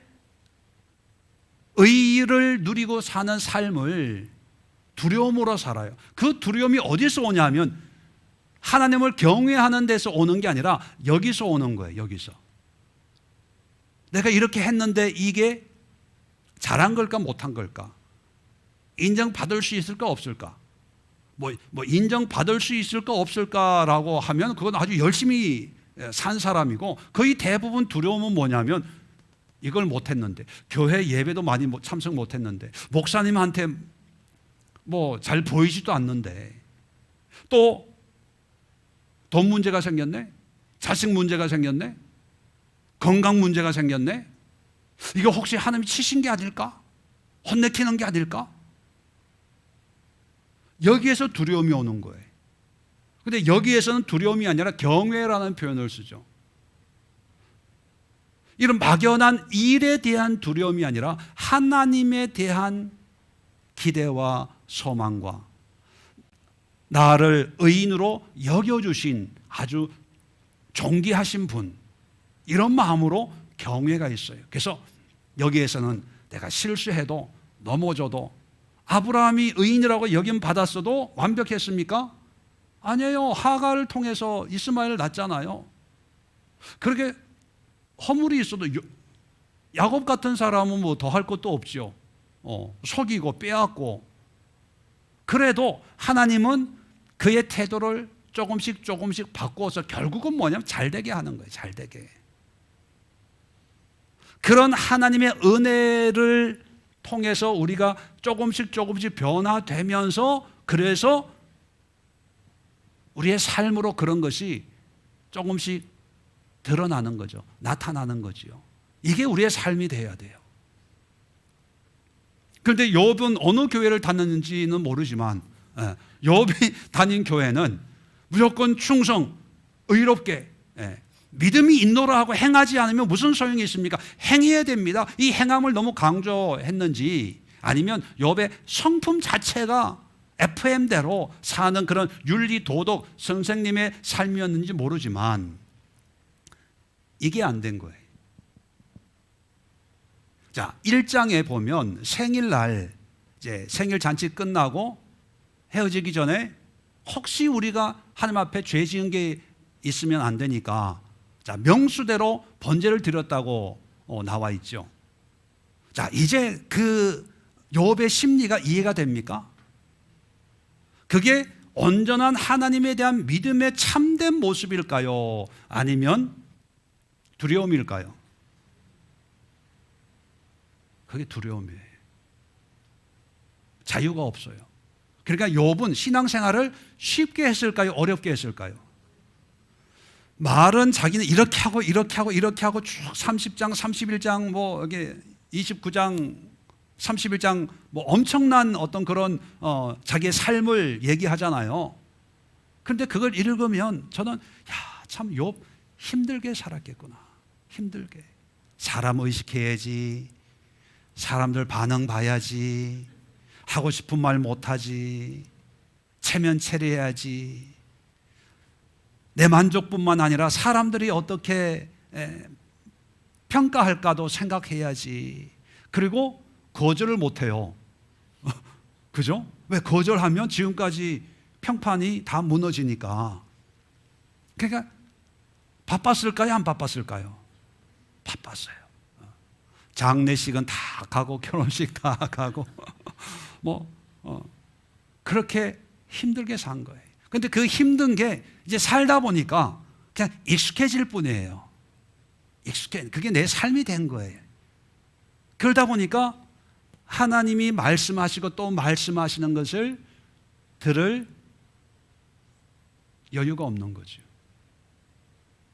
의의를 누리고 사는 삶을 두려움으로 살아요. 그 두려움이 어디서 오냐면 하나님을 경외하는 데서 오는 게 아니라 여기서 오는 거예요. 여기서 내가 이렇게 했는데 이게 잘한 걸까 못한 걸까, 인정받을 수 있을까 없을까, 뭐 인정받을 수 있을까 없을까라고 하면 그건 아주 열심히 산 사람이고, 거의 대부분 두려움은 뭐냐면 이걸 못했는데, 교회 예배도 많이 참석 못했는데, 목사님한테 뭐 잘 보이지도 않는데, 또 돈 문제가 생겼네, 자식 문제가 생겼네, 건강 문제가 생겼네, 이거 혹시 하나님이 치신 게 아닐까, 혼내키는 게 아닐까, 여기에서 두려움이 오는 거예요. 근데 여기에서는 두려움이 아니라 경외라는 표현을 쓰죠. 이런 막연한 일에 대한 두려움이 아니라 하나님에 대한 기대와 소망과 나를 의인으로 여겨주신 아주 존귀하신 분, 이런 마음으로 경외가 있어요. 그래서 여기에서는 내가 실수해도 넘어져도, 아브라함이 의인이라고 여김 받았어도 완벽했습니까? 아니에요. 하가를 통해서 이스마엘을 낳잖아요. 그렇게 허물이 있어도 야곱 같은 사람은 뭐 더 할 것도 없죠. 속이고 빼앗고. 그래도 하나님은 그의 태도를 조금씩 바꾸어서 결국은 뭐냐면 잘되게 하는 거예요. 잘되게. 그런 하나님의 은혜를 통해서 우리가 조금씩 변화되면서, 그래서 우리의 삶으로 그런 것이 조금씩 드러나는 거죠. 나타나는 거지요. 이게 우리의 삶이 되어야 돼요. 그런데 욥은 어느 교회를 다녔는지는 모르지만 욥이 다닌 교회는 무조건 충성, 의롭게 믿음이 있노라 하고 행하지 않으면 무슨 소용이 있습니까? 행해야 됩니다. 이 행함을 너무 강조했는지 아니면 욥의 성품 자체가 FM대로 사는 그런 윤리 도덕 선생님의 삶이었는지 모르지만 이게 안 된 거예요. 자, 1장에 보면 생일날 이제 생일 잔치 끝나고 헤어지기 전에 혹시 우리가 하나님 앞에 죄 지은 게 있으면 안 되니까 자, 명수대로 번제를 드렸다고 나와 있죠. 자, 이제 그 욥의 심리가 이해가 됩니까? 그게 온전한 하나님에 대한 믿음의 참된 모습일까요? 아니면 두려움일까요? 그게 두려움이에요. 자유가 없어요. 그러니까 욥은 신앙생활을 쉽게 했을까요? 어렵게 했을까요? 말은 자기는 이렇게 하고 이렇게 하고 이렇게 하고 쭉 30장, 31장 뭐 여기 29장, 31장 뭐 엄청난 어떤 그런 자기의 삶을 얘기하잖아요. 그런데 그걸 읽으면 저는 야, 참 욥 힘들게 살았겠구나. 힘들게. 사람 의식해야지. 사람들 반응 봐야지. 하고 싶은 말 못하지. 체면 처리해야지. 내 만족뿐만 아니라 사람들이 어떻게 평가할까도 생각해야지. 그리고 거절을 못해요. 그죠? 왜 거절하면 지금까지 평판이 다 무너지니까. 그러니까 바빴을까요? 안 바빴을까요? 바빴어요. 장례식은 다 가고 결혼식 다 가고 그렇게 힘들게 산 거예요. 근데 그 힘든 게 이제 살다 보니까 그냥 익숙해질 뿐이에요. 그게 내 삶이 된 거예요. 그러다 보니까 하나님이 말씀하시고 또 말씀하시는 것을 들을 여유가 없는 거죠.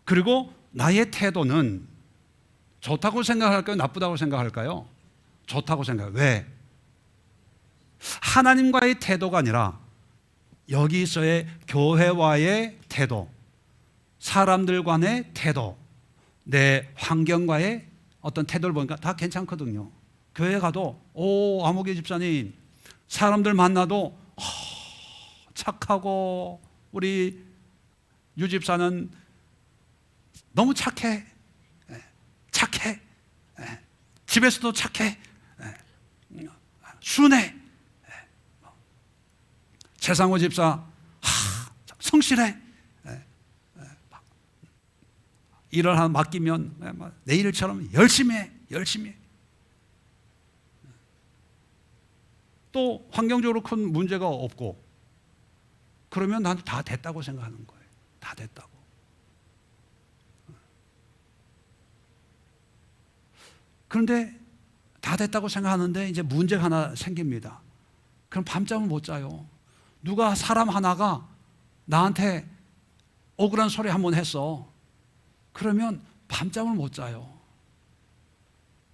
그리고 나의 태도는 좋다고 생각할까요? 나쁘다고 생각할까요? 좋다고 생각해요. 왜? 하나님과의 태도가 아니라 여기서의 교회와의 태도, 사람들 간의 태도, 내 환경과의 어떤 태도를 보니까 다 괜찮거든요. 교회 가도 아무개 집사님 사람들 만나도 착하고 우리 유 집사는 너무 착해. 착해. 집에서도 착해. 순해. 최상호 집사 성실해. 일을 하나 맡기면 내 일처럼 열심히 해. 열심히 해. 또 환경적으로 큰 문제가 없고 그러면 난 다 됐다고 생각하는 거예요. 다 됐다고. 그런데 다 됐다고 생각하는데 이제 문제가 하나 생깁니다. 그럼 밤잠을 못 자요. 누가 사람 하나가 나한테 억울한 소리 한번 했어. 그러면 밤잠을 못 자요.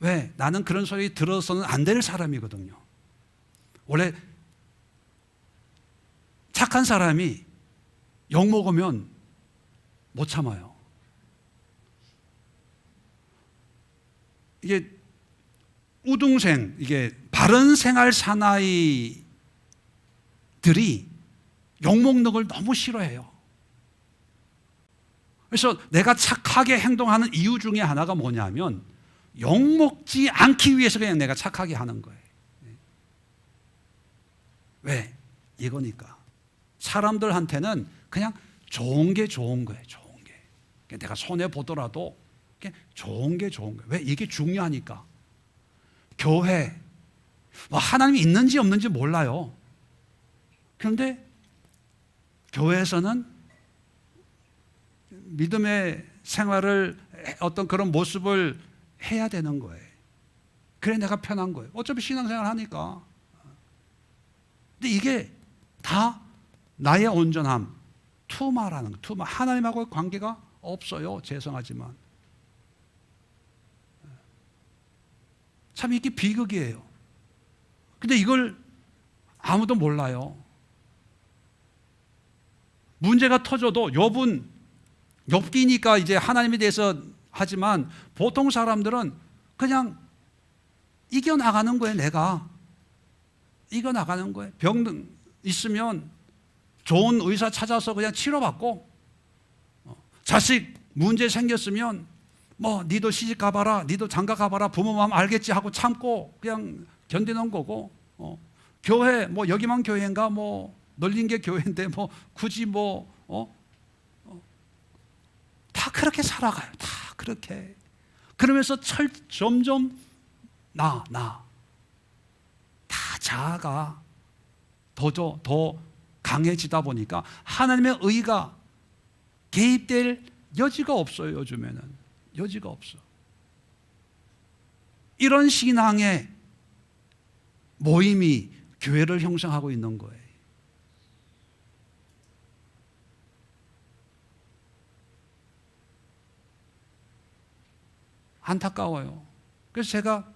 왜? 나는 그런 소리 들어서는 안 될 사람이거든요. 원래 착한 사람이 욕 먹으면 못 참아요. 이게 우등생, 이게 바른 생활 사나이들이 욕 먹는 걸 너무 싫어해요. 그래서 내가 착하게 행동하는 이유 중에 하나가 뭐냐면 욕 먹지 않기 위해서 그냥 내가 착하게 하는 거예요. 왜? 이거니까. 사람들한테는 그냥 좋은 게 좋은 거예요. 좋은 게. 내가 손해보더라도 좋은 게 좋은 거예요. 왜? 이게 중요하니까. 교회, 하나님이 있는지 없는지 몰라요. 그런데 교회에서는 믿음의 생활을 어떤 그런 모습을 해야 되는 거예요. 그래 내가 편한 거예요. 어차피 신앙생활 하니까. 근데 이게 다 나의 온전함, 투마라는 거. 투마. 하나님하고의 관계가 없어요. 죄송하지만. 참 이게 비극이에요. 근데 이걸 아무도 몰라요. 문제가 터져도 욥기니까 이제 하나님에 대해서 하지만 보통 사람들은 그냥 이겨나가는 거예요. 내가 이겨나가는 거예요. 병 있으면 좋은 의사 찾아서 그냥 치료받고, 자식 문제 생겼으면 뭐 니도 시집 가봐라, 니도 장가 가봐라, 부모 마음 알겠지 하고 참고 그냥 견디는 거고, 교회 뭐 여기만 교회인가, 뭐 널린 게 교회인데 뭐 굳이 다 그렇게 살아가요. 다 그렇게. 그러면서 점점 다 자아가 더 강해지다 보니까 하나님의 의가 개입될 여지가 없어요. 요즘에는 여지가 없어. 이런 신앙의 모임이 교회를 형성하고 있는 거예요. 안타까워요. 그래서 제가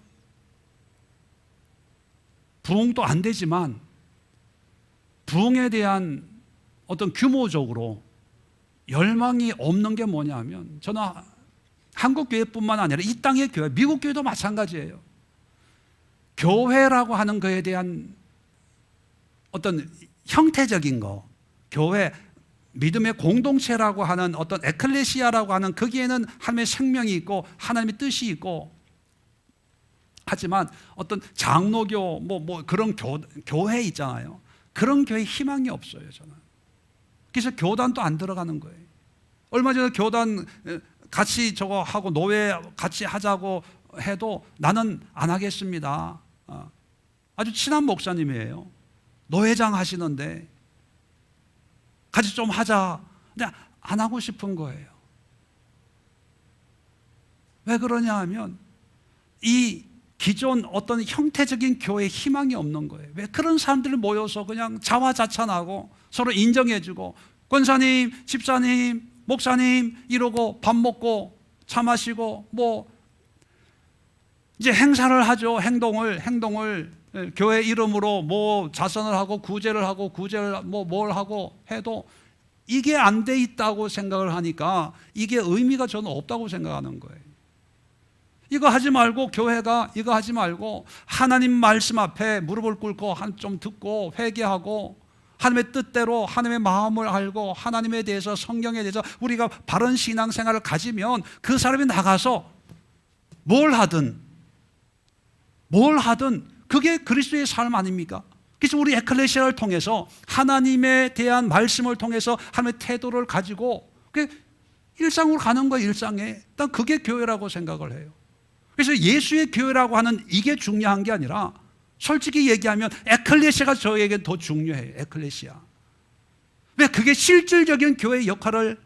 부흥도 안 되지만 부흥에 대한 어떤 규모적으로 열망이 없는 게 뭐냐면, 저는 한국 교회뿐만 아니라 이 땅의 교회, 미국 교회도 마찬가지예요. 교회라고 하는 거에 대한 어떤 형태적인 거, 교회, 믿음의 공동체라고 하는 어떤 에클레시아라고 하는, 거기에는 하나님의 생명이 있고 하나님의 뜻이 있고, 하지만 어떤 장로교 뭐 그런 교회 있잖아요. 그런 교회 희망이 없어요, 저는. 그래서 교단도 안 들어가는 거예요. 얼마 전에 교단 같이 저거 하고 노예 같이 하자고 해도 나는 안 하겠습니다. 아주 친한 목사님이에요. 노회장 하시는데 같이 좀 하자. 근데 안 하고 싶은 거예요. 왜 그러냐 하면 이 기존 어떤 형태적인 교회에 희망이 없는 거예요. 왜 그런 사람들이 모여서 그냥 자화자찬하고 서로 인정해주고, 권사님, 집사님, 목사님 이러고 밥 먹고 차 마시고 뭐 이제 행사를 하죠. 행동을 교회 이름으로 뭐 자선을 하고 구제를 뭐 뭘 하고 해도 이게 안 돼 있다고 생각을 하니까 이게 의미가 저는 없다고 생각하는 거예요. 이거 하지 말고, 교회가 이거 하지 말고 하나님 말씀 앞에 무릎을 꿇고 좀 듣고 회개하고 하나님의 뜻대로 하나님의 마음을 알고 하나님에 대해서, 성경에 대해서 우리가 바른 신앙생활을 가지면 그 사람이 나가서 뭘 하든 그게 그리스도의 삶 아닙니까? 그래서 우리 에클레시아를 통해서 하나님에 대한 말씀을 통해서 하나님의 태도를 가지고 일상으로 가는 거예요. 일상에. 일단 그게 교회라고 생각을 해요. 그래서 예수의 교회라고 하는 이게 중요한 게 아니라, 솔직히 얘기하면 에클레시아가 저에게 더 중요해요. 에클레시아. 왜? 그게 실질적인 교회의 역할을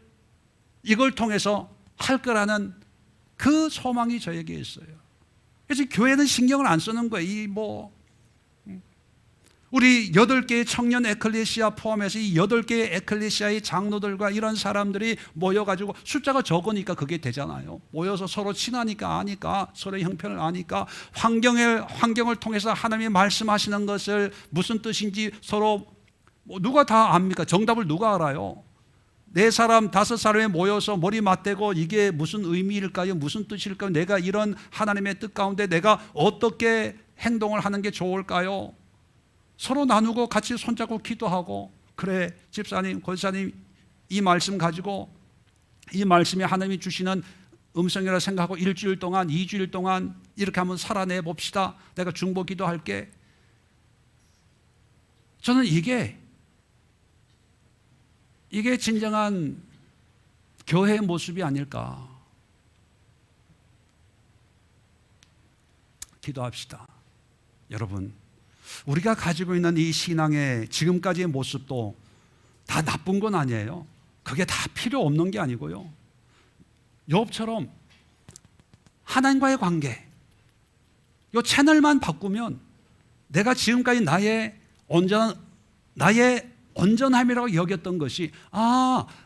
이걸 통해서 할 거라는 그 소망이 저에게 있어요. 그래서 교회는 신경을 안 쓰는 거예요. 우리 8개의 청년 에클레시아 포함해서 이 8개의 에클레시아의 장로들과 이런 사람들이 모여가지고, 숫자가 적으니까 그게 되잖아요. 모여서 서로 친하니까 아니까, 서로의 형편을 아니까, 환경을 통해서 하나님이 말씀하시는 것을 무슨 뜻인지 서로 누가 다 압니까? 정답을 누가 알아요? 4사람, 5사람이 모여서 머리 맞대고 이게 무슨 의미일까요? 무슨 뜻일까요? 내가 이런 하나님의 뜻 가운데 내가 어떻게 행동을 하는 게 좋을까요? 서로 나누고 같이 손잡고 기도하고, 그래 집사님, 권사님 이 말씀 가지고, 이 말씀이 하나님이 주시는 음성이라 생각하고 1주일 동안 2주일 동안 이렇게 한번 살아내 봅시다. 내가 중보 기도할게. 저는 이게 진정한 교회의 모습이 아닐까. 기도합시다. 여러분, 우리가 가지고 있는 이 신앙의 지금까지의 모습도 다 나쁜 건 아니에요. 그게 다 필요 없는 게 아니고요. 욥처럼 하나님과의 관계, 이 채널만 바꾸면 내가 지금까지 나의 온전함이라고 여겼던 것이,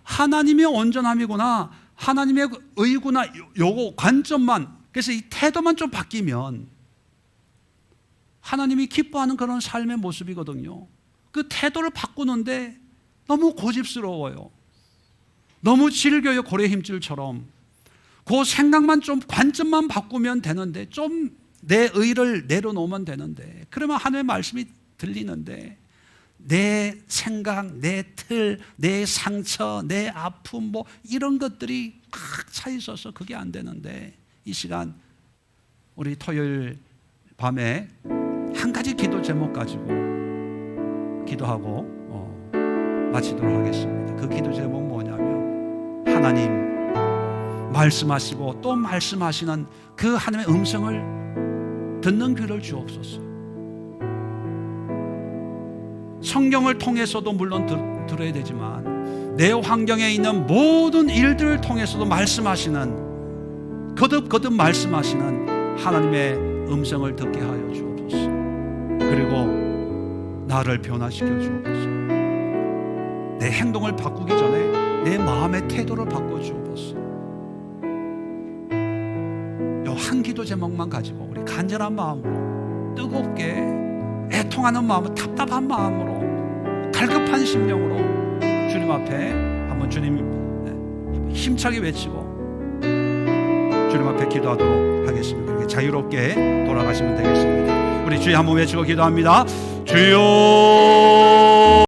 하나님의 온전함이구나, 하나님의 의구나, 요거 관점만, 그래서 이 태도만 좀 바뀌면 하나님이 기뻐하는 그런 삶의 모습이거든요. 그 태도를 바꾸는데 너무 고집스러워요. 너무 질겨요. 고래 힘줄처럼. 그 생각만 좀, 관점만 바꾸면 되는데, 좀 내 의를 내려놓으면 되는데, 그러면 하나님의 말씀이 들리는데, 내 생각, 내 틀, 내 상처, 내 아픔, 뭐 이런 것들이 꽉 차 있어서 그게 안 되는데, 이 시간 우리 토요일 밤에 한 가지 기도 제목 가지고 기도하고 마치도록 하겠습니다. 그 기도 제목 뭐냐면, 하나님 말씀하시고 또 말씀하시는 그 하나님의 음성을 듣는 귀를 주옵소서. 성경을 통해서도 물론 들어야 되지만, 내 환경에 있는 모든 일들을 통해서도 말씀하시는, 거듭거듭 말씀하시는 하나님의 음성을 듣게 하여 주옵소서. 그리고 나를 변화시켜 주옵소서. 내 행동을 바꾸기 전에 내 마음의 태도를 바꿔 주옵소서. 요 한 기도 제목만 가지고 우리 간절한 마음으로, 뜨겁게 애통하는 마음으로, 답답한 마음으로, 갈급한 심령으로 주님 앞에 한번 주님 힘차게 외치고 주님 앞에 기도하도록 하겠습니다. 이렇게 자유롭게 돌아가시면 되겠습니다. 우리 주여 한번 외치고 기도합니다. 주여.